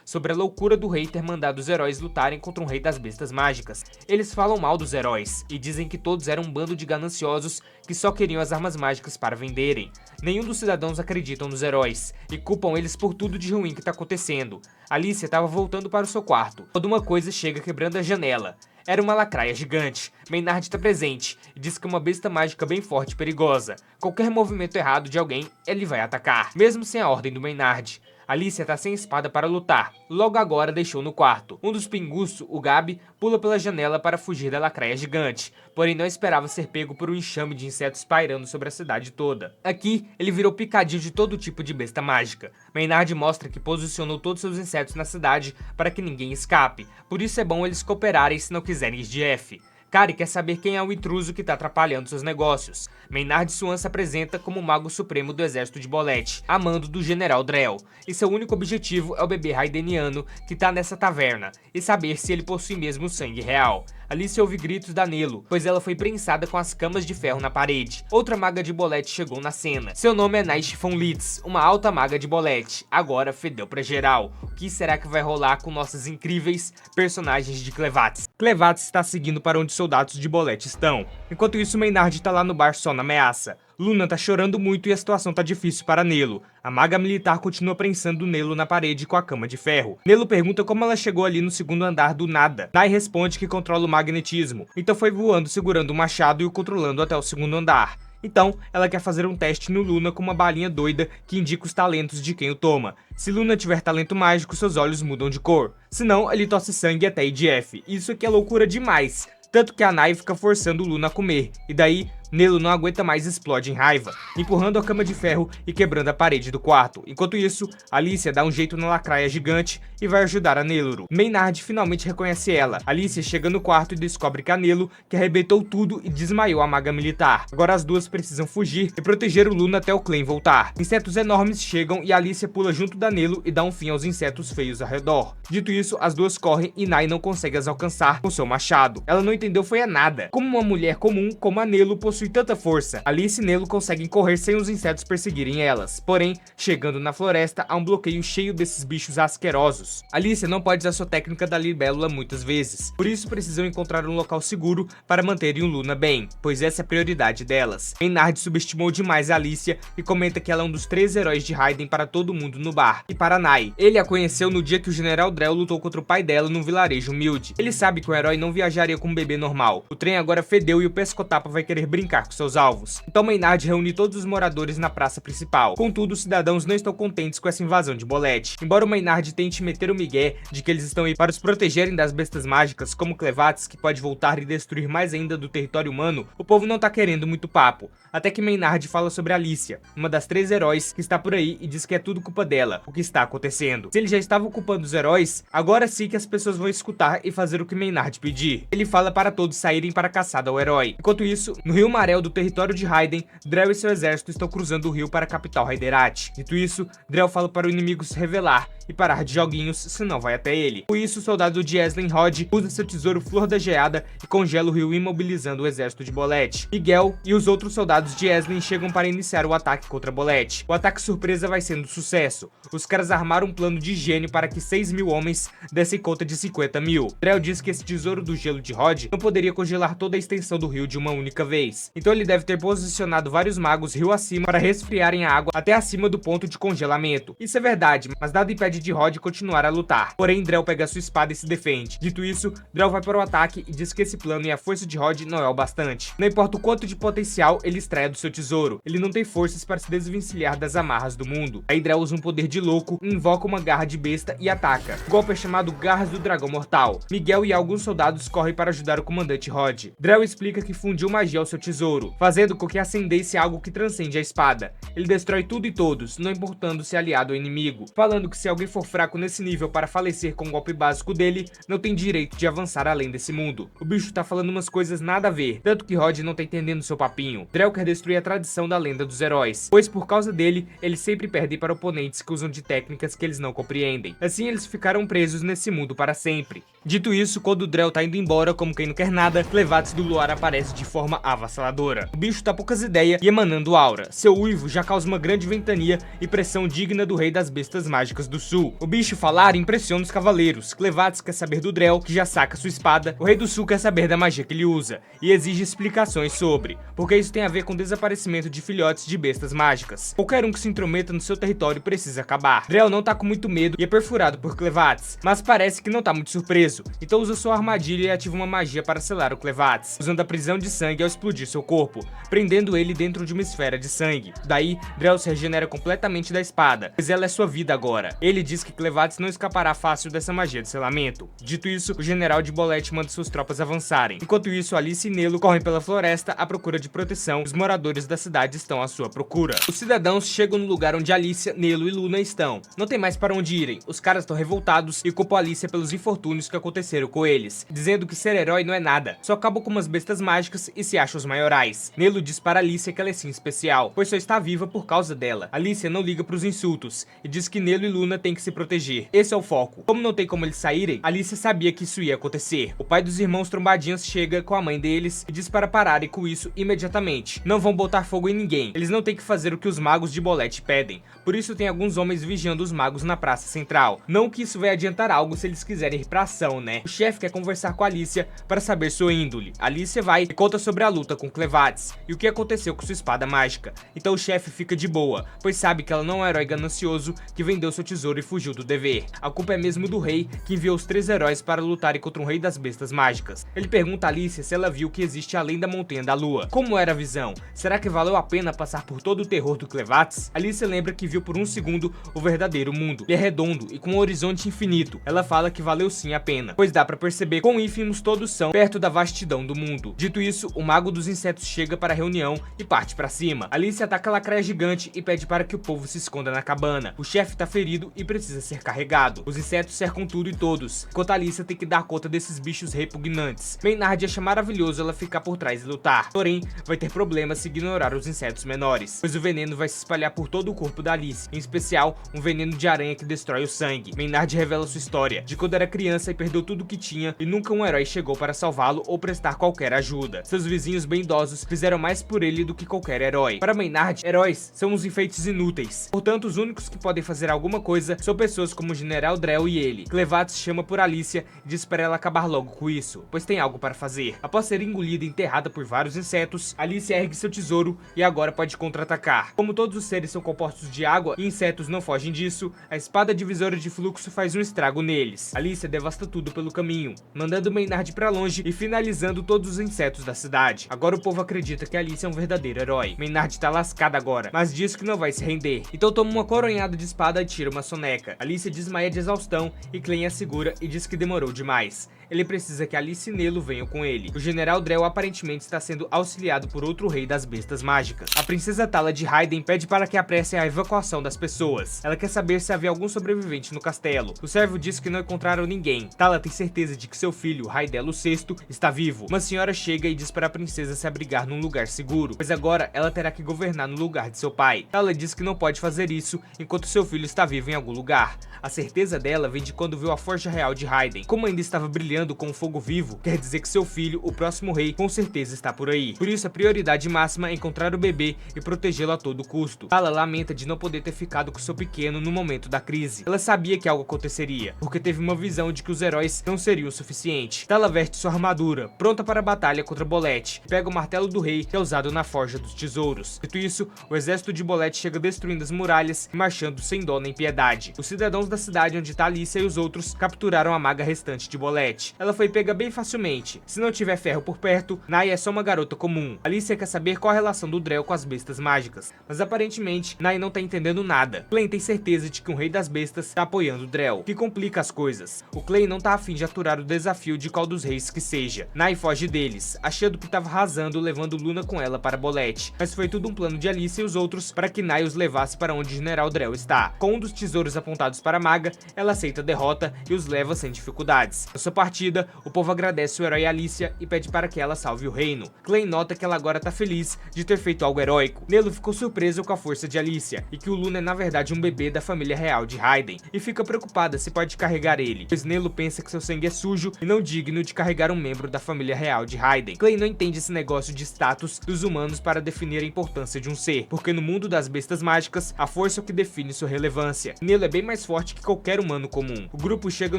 sobre a loucura do rei ter mandado os heróis lutarem contra um rei das bestas mágicas. Eles falam mal dos heróis e dizem que todos eram um bando de gananciosos que só queriam as armas mágicas para venderem. Nenhum dos cidadãos acreditam nos heróis e culpam eles por tudo de ruim que tá acontecendo. Alicia estava voltando para o seu quarto, quando uma coisa chega quebrando a janela. Era uma lacraia gigante. Maynard está presente e diz que é uma besta mágica bem forte e perigosa. Qualquer movimento errado de alguém, ele vai atacar, mesmo sem a ordem do Maynard. Alicia tá sem espada para lutar, logo agora deixou no quarto. Um dos pinguços, o Gabi, pula pela janela para fugir da lacraia gigante, porém não esperava ser pego por um enxame de insetos pairando sobre a cidade toda. Aqui, ele virou picadinho de todo tipo de besta mágica. Maynard mostra que posicionou todos seus insetos na cidade para que ninguém escape, por isso é bom eles cooperarem se não quiserem ir de F. Kari quer saber quem é o intruso que tá atrapalhando seus negócios. Maynard Swan se apresenta como o mago supremo do exército de Bolette, a mando do general Drell, e seu único objetivo é o bebê raideniano que tá nessa taverna, e saber se ele possui mesmo sangue real. Alicia ouve gritos da Nelo, pois ela foi prensada com as camas de ferro na parede. Outra maga de Bolette chegou na cena. Seu nome é Naish von Litz, uma alta maga de Bolette. Agora fedeu pra geral. O que será que vai rolar com nossos incríveis personagens de Clevates? Clevates está seguindo para onde os soldados de Bolette estão. Enquanto isso, Maynard tá lá no bar só na ameaça. Luna tá chorando muito e a situação tá difícil para Nelo. A maga militar continua prensando Nelo na parede com a cama de ferro. Nelo pergunta como ela chegou ali no segundo andar do nada. Nai responde que controla o magnetismo, então foi voando segurando o machado e o controlando até o segundo andar. Então, ela quer fazer um teste no Luna com uma balinha doida que indica os talentos de quem o toma. Se Luna tiver talento mágico, seus olhos mudam de cor. Se não, ele tosse sangue até ir de F. Isso aqui é loucura demais. Tanto que a Nai fica forçando o Luna a comer, e daí Nelo não aguenta mais e explode em raiva, empurrando a cama de ferro e quebrando a parede do quarto. Enquanto isso, Alicia dá um jeito na lacraia gigante e vai ajudar a Neluru. Maynard finalmente reconhece ela. Alicia chega no quarto e descobre que a Nelo, que arrebentou tudo e desmaiou a maga militar. Agora as duas precisam fugir e proteger o Luna até o Clem voltar. Insetos enormes chegam e Alicia pula junto da Nelo e dá um fim aos insetos feios ao redor. Dito isso, as duas correm e Nai não consegue as alcançar com seu machado. Ela não entendeu foi a nada. Como uma mulher comum como a Nelo possui tanta força, Alice e Nelo conseguem correr sem os insetos perseguirem elas. Porém, chegando na floresta, há um bloqueio cheio desses bichos asquerosos. Alice não pode usar sua técnica da libélula muitas vezes, por isso precisam encontrar um local seguro para manterem o Luna bem, pois essa é a prioridade delas. Maynard subestimou demais a Alicia e comenta que ela é um dos 3 heróis de Raiden para todo mundo no bar, e para Nai. Ele a conheceu no dia que o General Drell lutou contra o pai dela num vilarejo humilde. Ele sabe que o herói não viajaria com um bebê normal. O trem agora fedeu e o pescotapa vai querer brincar com seus alvos. Então Maynard reúne todos os moradores na praça principal. Contudo, os cidadãos não estão contentes com essa invasão de Bolette. Embora o Maynard tente meter o migué de que eles estão aí para os protegerem das bestas mágicas como Clevates, que pode voltar e destruir mais ainda do território humano, o povo não tá querendo muito papo. Até que Maynard fala sobre Alicia, uma das 3 heróis que está por aí, e diz que é tudo culpa dela, o que está acontecendo. Se ele já estava culpando os heróis, agora sim que as pessoas vão escutar e fazer o que Maynard pedir. Ele fala para todos saírem para a caçada ao herói. Enquanto isso, no Rio Marel do território de Raiden, Drell e seu exército estão cruzando o rio para a capital Raiderate. Dito isso, Drell fala para o inimigo se revelar e parar de joguinhos, senão vai até ele. Com isso, o soldado de Eslin Rod usa seu tesouro Flor da Geada e congela o rio, imobilizando o exército de Bolette. Miguel e os outros soldados de Eslin chegam para iniciar o ataque contra Bolette. O ataque surpresa vai sendo um sucesso. Os caras armaram um plano de gênio para que 6.000 homens dessem conta de 50.000. Drell diz que esse tesouro do gelo de Rod não poderia congelar toda a extensão do rio de uma única vez. Então ele deve ter posicionado vários magos rio acima para resfriarem a água até acima do ponto de congelamento. Isso é verdade, mas nada impede de Rod continuar a lutar. Porém, Drell pega sua espada e se defende. Dito isso, Drell vai para o ataque e diz que esse plano e a força de Rod não é o bastante. Não importa o quanto de potencial ele extrai do seu tesouro, ele não tem forças para se desvencilhar das amarras do mundo. Aí Drell usa um poder de louco, invoca uma garra de besta e ataca. O golpe é chamado Garras do Dragão Mortal. Miguel e alguns soldados correm para ajudar o comandante Rod. Drell explica que fundiu magia ao seu tesouro, fazendo com que acendesse algo que transcende a espada. Ele destrói tudo e todos, não importando se aliado ou inimigo, falando que se alguém for fraco nesse nível para falecer com o golpe básico dele, não tem direito de avançar além desse mundo. O bicho tá falando umas coisas nada a ver, tanto que Rod não tá entendendo seu papinho. Drell quer destruir a tradição da lenda dos heróis, pois por causa dele, eles sempre perdem para oponentes que usam de técnicas que eles não compreendem. Assim, eles ficaram presos nesse mundo para sempre. Dito isso, quando Drell tá indo embora como quem não quer nada, Clevates do Luar aparece de forma avassaladora. assustadora. O bicho tá poucas ideias e emanando aura. Seu uivo já causa uma grande ventania e pressão digna do rei das bestas mágicas do sul. O bicho falar impressiona os cavaleiros. Clevatis quer saber do Drell, que já saca sua espada. O rei do sul quer saber da magia que ele usa e exige explicações sobre, porque isso tem a ver com o desaparecimento de filhotes de bestas mágicas. Qualquer um que se intrometa no seu território precisa acabar. Drell não tá com muito medo e é perfurado por Clevatis, mas parece que não tá muito surpreso, então usa sua armadilha e ativa uma magia para selar o Clevatis, usando a prisão de sangue ao explodir seu corpo, prendendo ele dentro de uma esfera de sangue. Daí, Drell se regenera completamente da espada, pois ela é sua vida agora. Ele diz que Clevatis não escapará fácil dessa magia de selamento. Dito isso, o general de Bolette manda suas tropas avançarem. Enquanto isso, Alice e Nelo correm pela floresta à procura de proteção. Os moradores da cidade estão à sua procura. Os cidadãos chegam no lugar onde Alicia, Nelo e Luna estão. Não tem mais para onde irem. Os caras estão revoltados e culpam Alicia pelos infortúnios que aconteceram com eles, dizendo que ser herói não é nada, só acabam com umas bestas mágicas e se acham os maiorais. Nelo diz para Alicia que ela é sim especial, pois só está viva por causa dela. Alicia não liga pros insultos e diz que Nelo e Luna têm que se proteger. Esse é o foco. Como não tem como eles saírem, Alicia sabia que isso ia acontecer. O pai dos irmãos Trombadinhas chega com a mãe deles e diz para pararem com isso imediatamente. Não vão botar fogo em ninguém. Eles não têm que fazer o que os magos de Bolette pedem. Por isso tem alguns homens vigiando os magos na praça central. Não que isso vai adiantar algo se eles quiserem ir pra ação, né? O chefe quer conversar com a Alicia para saber sua índole. Alicia vai e conta sobre a luta com Clevatis e o que aconteceu com sua espada mágica. Então o chefe fica de boa, pois sabe que ela não é um herói ganancioso que vendeu seu tesouro e fugiu do dever. A culpa é mesmo do rei, que enviou os 3 heróis para lutarem contra um rei das bestas mágicas. Ele pergunta a Alicia se ela viu o que existe além da Montanha da Lua. Como era a visão? Será que valeu a pena passar por todo o terror do Clevatis? Alicia lembra que viu por um segundo o verdadeiro mundo. Ele é redondo e com um horizonte infinito. Ela fala que valeu sim a pena, pois dá pra perceber quão ínfimos todos são perto da vastidão do mundo. Dito isso, o mago dos insetos chega para a reunião e parte pra cima. Alicia ataca a lacraia gigante e pede para que o povo se esconda na cabana. O chefe tá ferido e precisa ser carregado. Os insetos cercam tudo e todos, enquanto Alicia tem que dar conta desses bichos repugnantes. Maynard acha maravilhoso ela ficar por trás e lutar, porém vai ter problemas se ignorar os insetos menores, pois o veneno vai se espalhar por todo o corpo da Alice, em especial um veneno de aranha que destrói o sangue. Maynard revela sua história, de quando era criança e perdeu tudo que tinha e nunca um herói chegou para salvá-lo ou prestar qualquer ajuda. Seus vizinhos bem idosos fizeram mais por ele do que qualquer herói. Para Maynard, heróis são uns enfeites inúteis, portanto os únicos que podem fazer alguma coisa são pessoas como o General Drell e ele. Clevatis chama por Alicia e diz para ela acabar logo com isso, pois tem algo para fazer. Após ser engolida e enterrada por vários insetos, Alicia ergue seu tesouro e agora pode contra-atacar. Como todos os seres são compostos de água e insetos não fogem disso, a espada divisora de fluxo faz um estrago neles. Alicia devasta tudo pelo caminho, mandando Maynard pra longe e finalizando todos os insetos da cidade. Agora o povo acredita que Alicia é um verdadeiro herói. Maynard tá lascada agora, mas diz que não vai se render. Então toma uma coronhada de espada e tira uma soneca. Alicia desmaia de exaustão e Clem a segura e diz que demorou demais. Ele precisa que Alice e Nelo venham com ele. O General Drell aparentemente está sendo auxiliado por outro rei das bestas mágicas. A princesa Tala de Raiden pede para que apressem a evacuação das pessoas. Ela quer saber se havia algum sobrevivente no castelo. O servo diz que não encontraram ninguém. Tala tem certeza de que seu filho, Raidelo VI, está vivo. Uma senhora chega e diz para a princesa se abrigar num lugar seguro, pois agora ela terá que governar no lugar de seu pai. Tala diz que não pode fazer isso enquanto seu filho está vivo em algum lugar. A certeza dela vem de quando viu a forja real de Raiden. Como ainda estava brilhando com fogo vivo, quer dizer que seu filho, o próximo rei, com certeza está por aí. Por isso a prioridade máxima é encontrar o bebê e protegê-lo a todo custo. Tala lamenta de não poder ter ficado com seu pequeno no momento da crise. Ela sabia que algo aconteceria, porque teve uma visão de que os heróis não seriam o suficiente. Tala veste sua armadura, pronta para a batalha contra Bolette, pega o martelo do rei que é usado na forja dos tesouros. Dito isso, o exército de Bolette chega destruindo as muralhas e marchando sem dó nem piedade. Os cidadãos da cidade onde tá Alicia e os outros capturaram a maga restante de Bolette. Ela foi pega bem facilmente. Se não tiver ferro por perto, Nai é só uma garota comum. Alicia quer saber qual a relação do Drell com as bestas mágicas, mas aparentemente Nai não tá entendendo nada. Clem tem certeza de que um rei das bestas tá apoiando o Drell, que complica as coisas. O Clem não tá afim de aturar o desafio de qual dos reis que seja. Nai foge deles, achando que tava arrasando, levando Luna com ela para Bolette, mas foi tudo um plano de Alicia e os outros para que Nai os levasse para onde o General Drell está. Com um dos tesouros apontados para a maga, ela aceita a derrota e os leva sem dificuldades. A sua partida, o povo agradece o herói Alicia e pede para que ela salve o reino. Clay nota que ela agora tá feliz de ter feito algo heróico. Nelo ficou surpreso com a força de Alicia e que o Luna é na verdade um bebê da família real de Raiden e fica preocupada se pode carregar ele, pois Nelo pensa que seu sangue é sujo e não digno de carregar um membro da família real de Raiden. Clay não entende esse negócio de status dos humanos para definir a importância de um ser, porque no mundo das bestas mágicas, a força é o que define sua relevância. Nelo é bem mais forte que qualquer humano comum. O grupo chega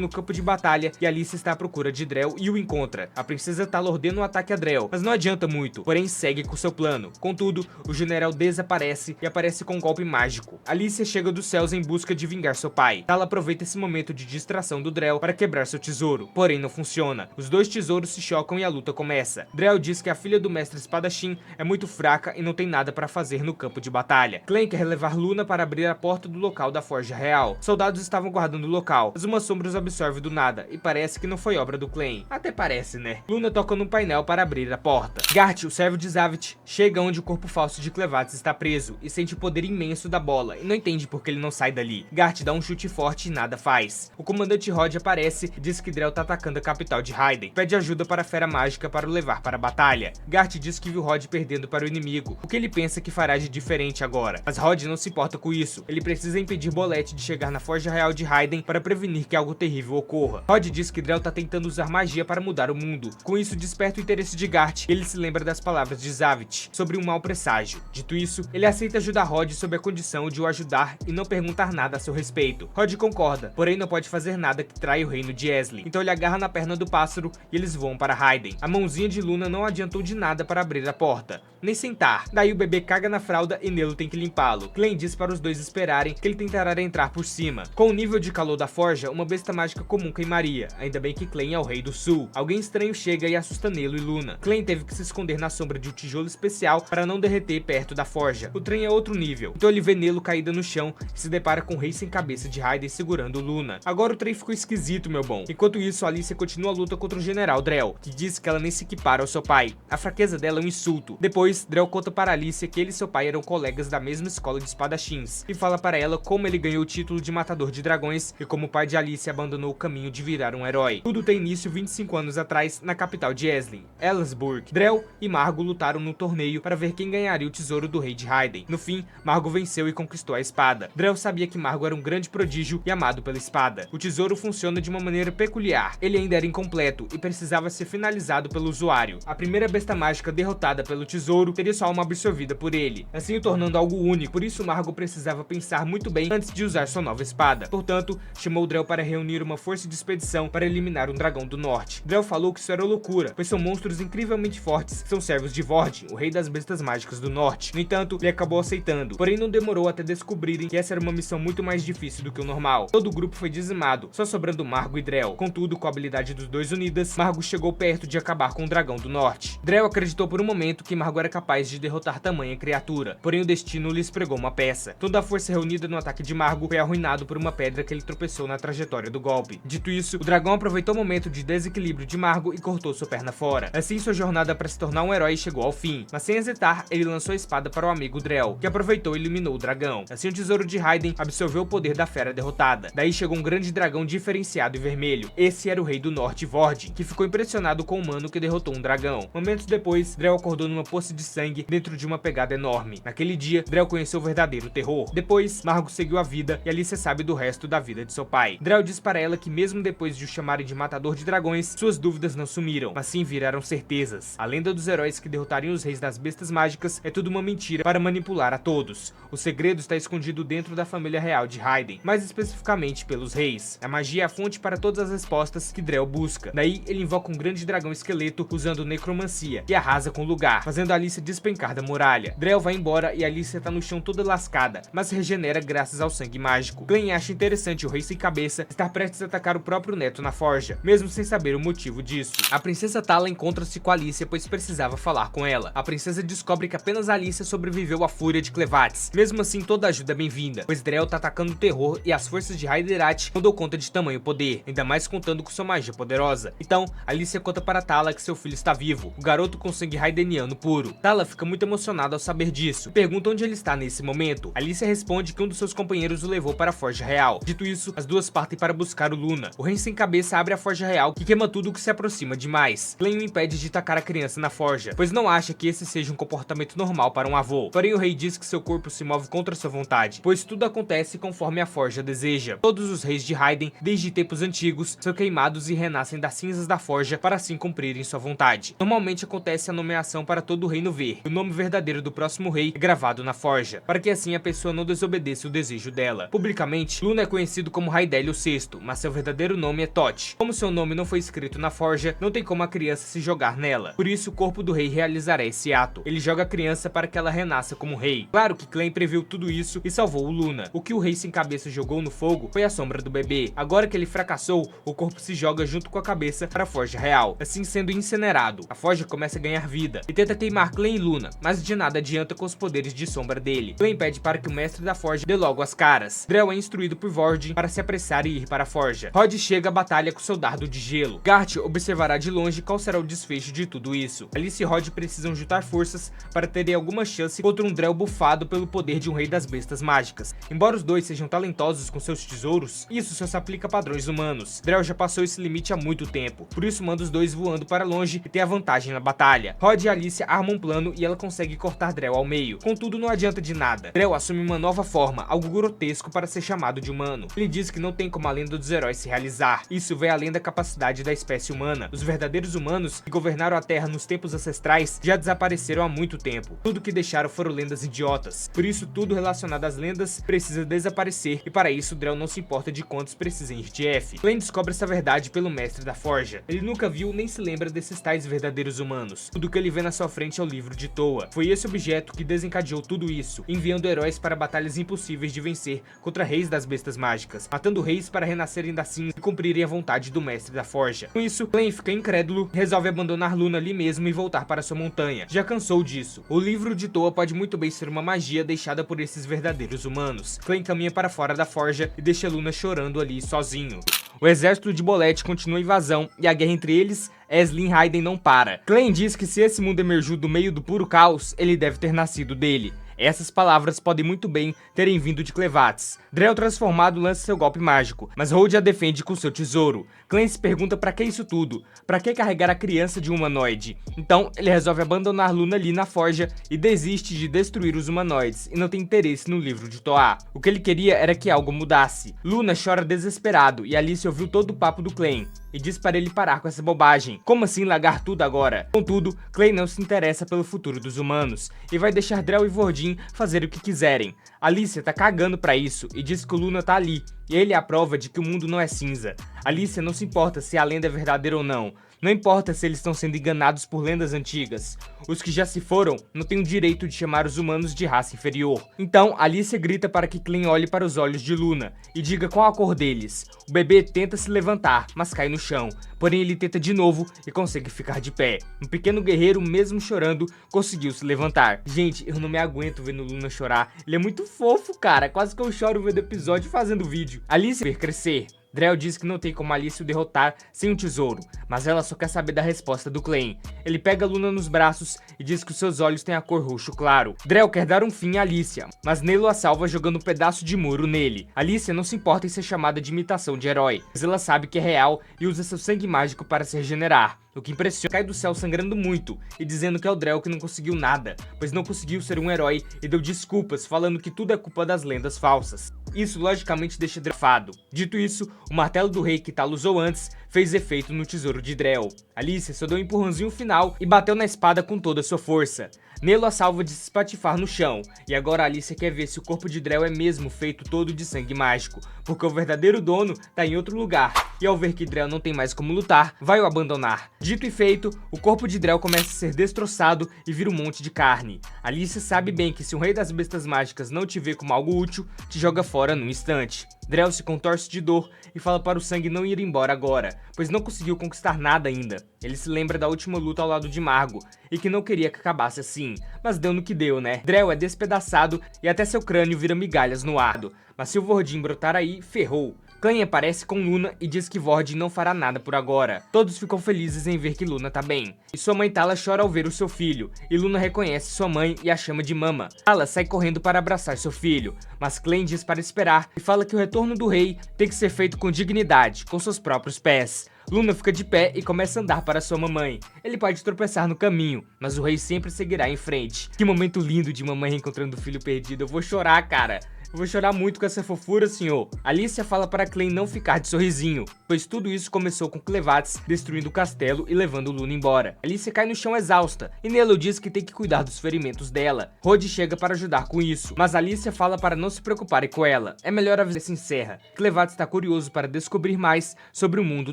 no campo de batalha e Alicia está à procura de Drell e o encontra. A princesa Tala ordena um ataque a Drell, mas não adianta muito, porém segue com seu plano. Contudo, o general desaparece e aparece com um golpe mágico. Alicia chega dos céus em busca de vingar seu pai. Tala aproveita esse momento de distração do Drell para quebrar seu tesouro, porém não funciona. Os dois tesouros se chocam e a luta começa. Drell diz que a filha do mestre espadachim é muito fraca e não tem nada para fazer no campo de batalha. Clay quer levar Luna para abrir a porta do local da Forja Real. Soldados estavam guardando o local, mas uma sombra os absorve do nada e parece que não foi obra do Clay. Até parece, né? Luna toca num painel para abrir a porta. Gart, o servo de Zavit, chega onde o corpo falso de Clevatis está preso e sente o poder imenso da bola e não entende por que ele não sai dali. Gart dá um chute forte e nada faz. O comandante Rod aparece e diz que Drell tá atacando a capital de Raiden. Pede ajuda para a fera mágica para o levar para a batalha. Gart diz que viu Rod perdendo para o inimigo, o que ele pensa que fará de diferente agora. Mas Rod não se importa com isso. Ele precisa impedir Bolette de chegar na Forja Real de Raiden para prevenir que algo terrível ocorra. Rod diz que Drell tá tentando usar magia para mudar o mundo. Com isso desperta o interesse de Gart e ele se lembra das palavras de Zavit sobre um mau presságio. Dito isso, ele aceita ajudar Rod sob a condição de o ajudar e não perguntar nada a seu respeito. Rod concorda, porém não pode fazer nada que traia o reino de Esli. Então ele agarra na perna do pássaro e eles voam para Raiden. A mãozinha de Luna não adiantou de nada para abrir a porta, nem sentar. Daí o bebê caga na fralda e Nelo tem que limpá-lo. Clay diz para os dois esperarem que ele tentará entrar por cima. Com o nível de calor da forja, uma besta mágica comum queimaria. Ainda bem que Clay é o rei do sul. Alguém estranho chega e assusta Nelo e Luna. Clay teve que se esconder na sombra de um tijolo especial para não derreter perto da forja. O trem é outro nível. Então ele vê Nelo caída no chão e se depara com o rei sem cabeça de Raiden segurando Luna. Agora o trem ficou esquisito, meu bom. Enquanto isso, Alicia continua a luta contra o general Drell, que diz que ela nem se equipara ao seu pai. A fraqueza dela é um insulto. Depois, Drell conta para Alicia que ele e seu pai eram colegas da mesma escola de espadachins e fala para ela como ele ganhou o título de matador de dragões e como o pai de Alicia abandonou o caminho de virar um herói. Tudo tem início 25 anos atrás na capital de Esli, Ellsburg. Drell e Margo lutaram no torneio para ver quem ganharia o tesouro do rei de Raiden. No fim, Margo venceu e conquistou a espada. Drell sabia que Margo era um grande prodígio e amado pela espada. O tesouro funciona de uma maneira peculiar. Ele ainda era incompleto e precisava ser finalizado pelo usuário. A primeira besta mágica derrotada pelo tesouro teria sua alma absorvida por ele, assim o tornando algo único. Por isso Margo precisava pensar muito bem antes de usar sua nova espada. Portanto, chamou Drell para reunir uma força de expedição para eliminar um dragão do norte. Drell falou que isso era loucura, pois são monstros incrivelmente fortes, são servos de Vordin, o rei das bestas mágicas do norte. No entanto, ele acabou aceitando, porém não demorou até descobrirem que essa era uma missão muito mais difícil do que o normal. Todo o grupo foi dizimado, só sobrando Margo e Drell. Contudo, com a habilidade dos dois unidas, Margo chegou perto de acabar com o dragão do norte. Drell acreditou por um momento que Margo era capaz de derrotar tamanha criatura, porém o destino lhes pregou uma peça. Toda a força reunida no ataque de Margo foi arruinado por uma pedra que ele tropeçou na trajetória do golpe. Dito isso, o dragão aproveitou o momento de desequilíbrio de Margo e cortou sua perna fora. Assim, sua jornada para se tornar um herói chegou ao fim, mas sem hesitar, ele lançou a espada para o amigo Drell, que aproveitou e eliminou o dragão. Assim, o tesouro de Raiden absorveu o poder da fera derrotada. Daí chegou um grande dragão diferenciado e vermelho. Esse era o rei do norte, Vordin, que ficou impressionado com o humano que derrotou um dragão. Momentos depois, Drell acordou numa poça de sangue dentro de uma pegada enorme. Naquele dia, Drell conheceu o verdadeiro terror. Depois, Margo seguiu a vida e Alicia sabe do resto da vida de seu pai. Drell diz para ela que mesmo depois de o chamarem de matador de dragões, suas dúvidas não sumiram, mas sim viraram certezas. A lenda dos heróis que derrotariam os reis das bestas mágicas é tudo uma mentira para manipular a todos. O segredo está escondido dentro da família real de Raiden, mais especificamente pelos reis. A magia é a fonte para todas as respostas que Drell busca. Daí, ele invoca um grande dragão esqueleto usando necromancia e arrasa com o lugar, fazendo Alicia despencar da muralha. Drell vai embora e Alicia tá no chão toda lascada, mas se regenera graças ao sangue mágico. Glenn acha interessante o rei sem cabeça estar prestes a atacar o próprio neto na forja, mesmo sem saber o motivo disso. A princesa Tala encontra-se com Alicia, pois precisava falar com ela. A princesa descobre que apenas Alicia sobreviveu à fúria de Clevatis. Mesmo assim, toda ajuda é bem-vinda, pois Drell tá atacando o terror e as forças de Hyderati não dão conta de tamanho poder, ainda mais contando com sua magia poderosa. Então, Alicia conta para Tala que seu filho está vivo, o garoto com sangue raideniano puro. Tala fica muito emocionada ao saber disso e pergunta onde ele está nesse momento. Alicia responde que um dos seus companheiros o levou para a Forja Real. Dito isso, as duas partem para buscar o Luna. O rei sem cabeça abre a Forja Real que queima tudo que se aproxima demais. Clem o impede de tacar a criança na forja, pois não acha que esse seja um comportamento normal para um avô. Porém o rei diz que seu corpo se move contra sua vontade, pois tudo acontece conforme a forja deseja. Todos os reis de Hyden, desde tempos antigos, são queimados e renascem das cinzas da forja para assim cumprirem sua vontade. Normalmente acontece a nomeação para todo o reino ver. O nome verdadeiro do próximo rei é gravado na forja, para que assim a pessoa não desobedeça o desejo dela. Publicamente, Luna é conhecido como Raidélio VI, mas seu verdadeiro nome é Toth. Como seu nome não foi escrito na forja, não tem como a criança se jogar nela. Por isso o corpo do rei realizará esse ato. Ele joga a criança para que ela renasça como rei. Claro que Clem previu tudo isso e salvou o Luna. O que o rei sem cabeça jogou no fogo foi a sombra do bebê. Agora que ele fracassou, o corpo se joga junto com a cabeça para a Forja Real, assim sendo incinerado. A forja começa a ganhar vida e tenta queimar Clem e Luna, mas de nada adianta com os poderes de sombra dele. Clem pede para que o mestre da forja dê logo as caras. Drell é instruído por Vordin para se apressar e ir para a forja. Rod chega à batalha com seu dardo de gelo. Gart observará de longe qual será o desfecho de tudo isso. Alice e Rod precisam juntar forças para terem alguma chance contra um Drell bufado pelo poder de um rei das bestas mágicas. Embora os dois sejam talentosos com seus tesouros, isso só se aplica a padrões humanos. Drell já passou esse limite há muito tempo, por isso manda os dois voando para longe e tem a vantagem na batalha. Rod e Alice armam um plano e ela consegue cortar Drell ao meio. Contudo, não adianta de nada. Drell assume uma nova forma, algo grotesco para ser chamado de humano. Ele diz que não tem como a lenda dos heróis se realizar. Isso vai além da capacidade da espécie humana. Os verdadeiros humanos que governaram a Terra nos tempos ancestrais já desapareceram há muito tempo. Tudo que deixaram foram lendas idiotas. Por isso, tudo relacionado às lendas precisa desaparecer e para isso Drell não se importa de quantos precisem ir de F. Clem descobre essa verdade pelo mestre da forja. Ele nunca viu nem se lembra desses tais verdadeiros humanos. Tudo que ele vê na sua frente é o livro de Toa. Foi esse objeto que desencadeou tudo isso, enviando heróis para batalhas impossíveis de vencer contra reis das bestas mágicas, matando reis para renascerem da cinza e cumprirem a vontade do mestre da forja. Com isso, Clem fica incrédulo, resolve abandonar Luna ali mesmo e voltar para sua montanha. Já cansou disso. O livro de Toa pode muito bem ser uma magia deixada por esses verdadeiros humanos. Clem caminha para fora da forja e deixa Luna chorando ali sozinho. O exército de Bolette continua a invasão e a guerra entre eles, Aisling e Hyden não para. Clem diz que se esse mundo emergiu do meio do puro caos, ele deve ter nascido dele. Essas palavras podem muito bem terem vindo de Clevates. Drell transformado lança seu golpe mágico, mas Hold a defende com seu tesouro. Clem se pergunta pra que isso tudo? Pra que carregar a criança de um humanoide? Então ele resolve abandonar Luna ali na forja e desiste de destruir os humanoides e não tem interesse no livro de Toa. O que ele queria era que algo mudasse. Luna chora desesperado e Alice ouviu todo o papo do Clem e diz para ele parar com essa bobagem. Como assim largar tudo agora? Contudo, Clem não se interessa pelo futuro dos humanos e vai deixar Drell e Vordin fazer o que quiserem. Alice tá cagando pra isso e diz que o Luna tá ali, e ele é a prova de que o mundo não é cinza. Alice não se importa se a lenda é verdadeira ou não. Não importa se eles estão sendo enganados por lendas antigas. Os que já se foram não têm o direito de chamar os humanos de raça inferior. Então, Alice grita para que Clem olhe para os olhos de Luna e diga qual a cor deles. O bebê tenta se levantar, mas cai no chão. Porém, ele tenta de novo e consegue ficar de pé. Um pequeno guerreiro, mesmo chorando, conseguiu se levantar. Gente, eu não me aguento vendo Luna chorar. Ele é muito fofo, cara. Quase que eu choro vendo o episódio fazendo vídeo. Alice ver crescer. Drell diz que não tem como Alice o derrotar sem um tesouro, mas ela só quer saber da resposta do Clem. Ele pega Luna nos braços e diz que os seus olhos têm a cor roxo claro. Drell quer dar um fim a Alicia, mas Nelo a salva jogando um pedaço de muro nele. Alicia não se importa em ser chamada de imitação de herói, mas ela sabe que é real e usa seu sangue mágico para se regenerar. O que impressiona, cai do céu sangrando muito e dizendo que é o Drell que não conseguiu nada, pois não conseguiu ser um herói e deu desculpas falando que tudo é culpa das lendas falsas. Isso logicamente deixa Drell fado. Dito isso, o martelo do rei que Tal usou antes fez efeito no tesouro de Drell. Alice só deu um empurrãozinho final e bateu na espada com toda a sua força. Nelo a salva de se espatifar no chão, e agora Alice quer ver se o corpo de Drell é mesmo feito todo de sangue mágico, porque o verdadeiro dono tá em outro lugar, e ao ver que Drell não tem mais como lutar, vai o abandonar. Dito e feito, o corpo de Drell começa a ser destroçado e vira um monte de carne. Alice sabe bem que se um rei das bestas mágicas não te vê como algo útil, te joga fora num instante. Drell se contorce de dor e fala para o sangue não ir embora agora, pois não conseguiu conquistar nada ainda. Ele se lembra da última luta ao lado de Margo e que não queria que acabasse assim, mas deu no que deu, né? Drell é despedaçado e até seu crânio vira migalhas no ar. Mas se o Vordin brotar aí, ferrou. Clem aparece com Luna e diz que Vord não fará nada por agora. Todos ficam felizes em ver que Luna tá bem. E sua mãe Tala chora ao ver o seu filho, e Luna reconhece sua mãe e a chama de Mama. Tala sai correndo para abraçar seu filho, mas Clem diz para esperar e fala que o retorno do rei tem que ser feito com dignidade, com seus próprios pés. Luna fica de pé e começa a andar para sua mamãe. Ele pode tropeçar no caminho, mas o rei sempre seguirá em frente. Que momento lindo de mamãe reencontrando o filho perdido. Eu vou chorar, cara. Eu vou chorar muito com essa fofura, senhor. Alicia fala para Clem não ficar de sorrisinho, pois tudo isso começou com Clevatis destruindo o castelo e levando Luna embora. Alicia cai no chão exausta, e Nelo diz que tem que cuidar dos ferimentos dela. Rod chega para ajudar com isso, mas Alicia fala para não se preocuparem com ela. É melhor a vida se encerra. Clevatis está curioso para descobrir mais sobre o mundo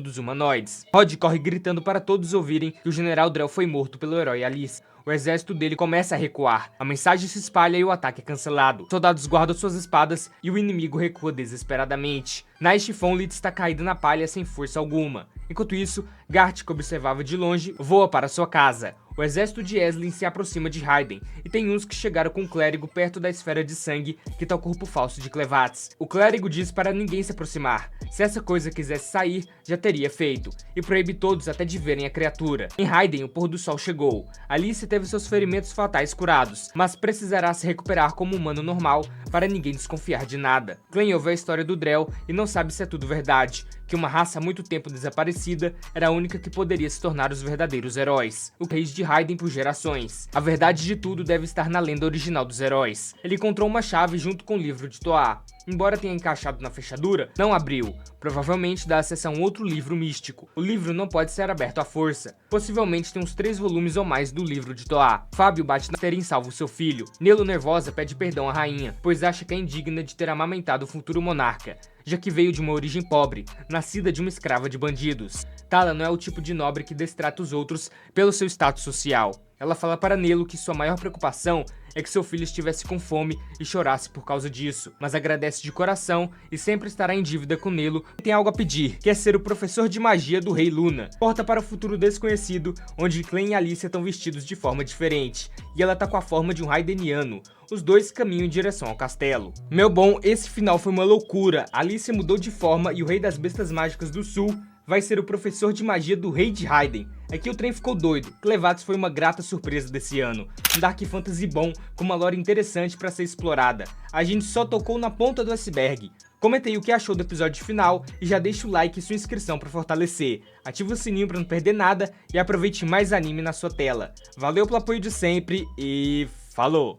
dos humanoides. Rod corre gritando para todos ouvirem que o general Drell foi morto pelo herói Alicia. O exército dele começa a recuar, a mensagem se espalha e o ataque é cancelado. Soldados guardam suas espadas e o inimigo recua desesperadamente. Naish Fonlit está caído na palha sem força alguma. Enquanto isso, Gart, que observava de longe, voa para sua casa. O exército de Eslin se aproxima de Raiden, e tem uns que chegaram com o clérigo perto da esfera de sangue que tá o corpo falso de Clevatis. O clérigo diz para ninguém se aproximar. Se essa coisa quisesse sair, já teria feito, e proíbe todos até de verem a criatura. Em Raiden, o pôr do sol chegou. Alice teve seus ferimentos fatais curados, mas precisará se recuperar como humano normal para ninguém desconfiar de nada. Clem ouve a história do Drell e não sabe se é tudo verdade, que uma raça há muito tempo desaparecida era a única que poderia se tornar os verdadeiros heróis, os reis de Raiden por gerações. A verdade de tudo deve estar na lenda original dos heróis. Ele encontrou uma chave junto com o livro de Toa. Embora tenha encaixado na fechadura, não abriu. Provavelmente dá acesso a um outro livro místico. O livro não pode ser aberto à força. Possivelmente tem uns 3 volumes ou mais do livro de Toa. Fábio bate na terem salvo seu filho. Nelo, nervosa, pede perdão à rainha, pois acha que é indigna de ter amamentado o futuro monarca, já que veio de uma origem pobre, nascida de uma escrava de bandidos. Tala não é o tipo de nobre que destrata os outros pelo seu status social. Ela fala para Nelo que sua maior preocupação é que seu filho estivesse com fome e chorasse por causa disso, mas agradece de coração e sempre estará em dívida com Nelo e tem algo a pedir, que é ser o professor de magia do rei Luna. Porta para o futuro desconhecido, onde Clem e Alicia estão vestidos de forma diferente, e ela tá com a forma de um Raideniano. Os dois caminham em direção ao castelo. Meu bom, esse final foi uma loucura. Alicia mudou de forma e o rei das bestas mágicas do sul vai ser o professor de magia do rei de Raiden. Aqui o trem ficou doido. Clevatis foi uma grata surpresa desse ano. Um Dark Fantasy bom, com uma lore interessante para ser explorada. A gente só tocou na ponta do iceberg. Comenta aí o que achou do episódio final e já deixa o like e sua inscrição para fortalecer. Ativa o sininho para não perder nada e aproveite mais anime na sua tela. Valeu pelo apoio de sempre e falou!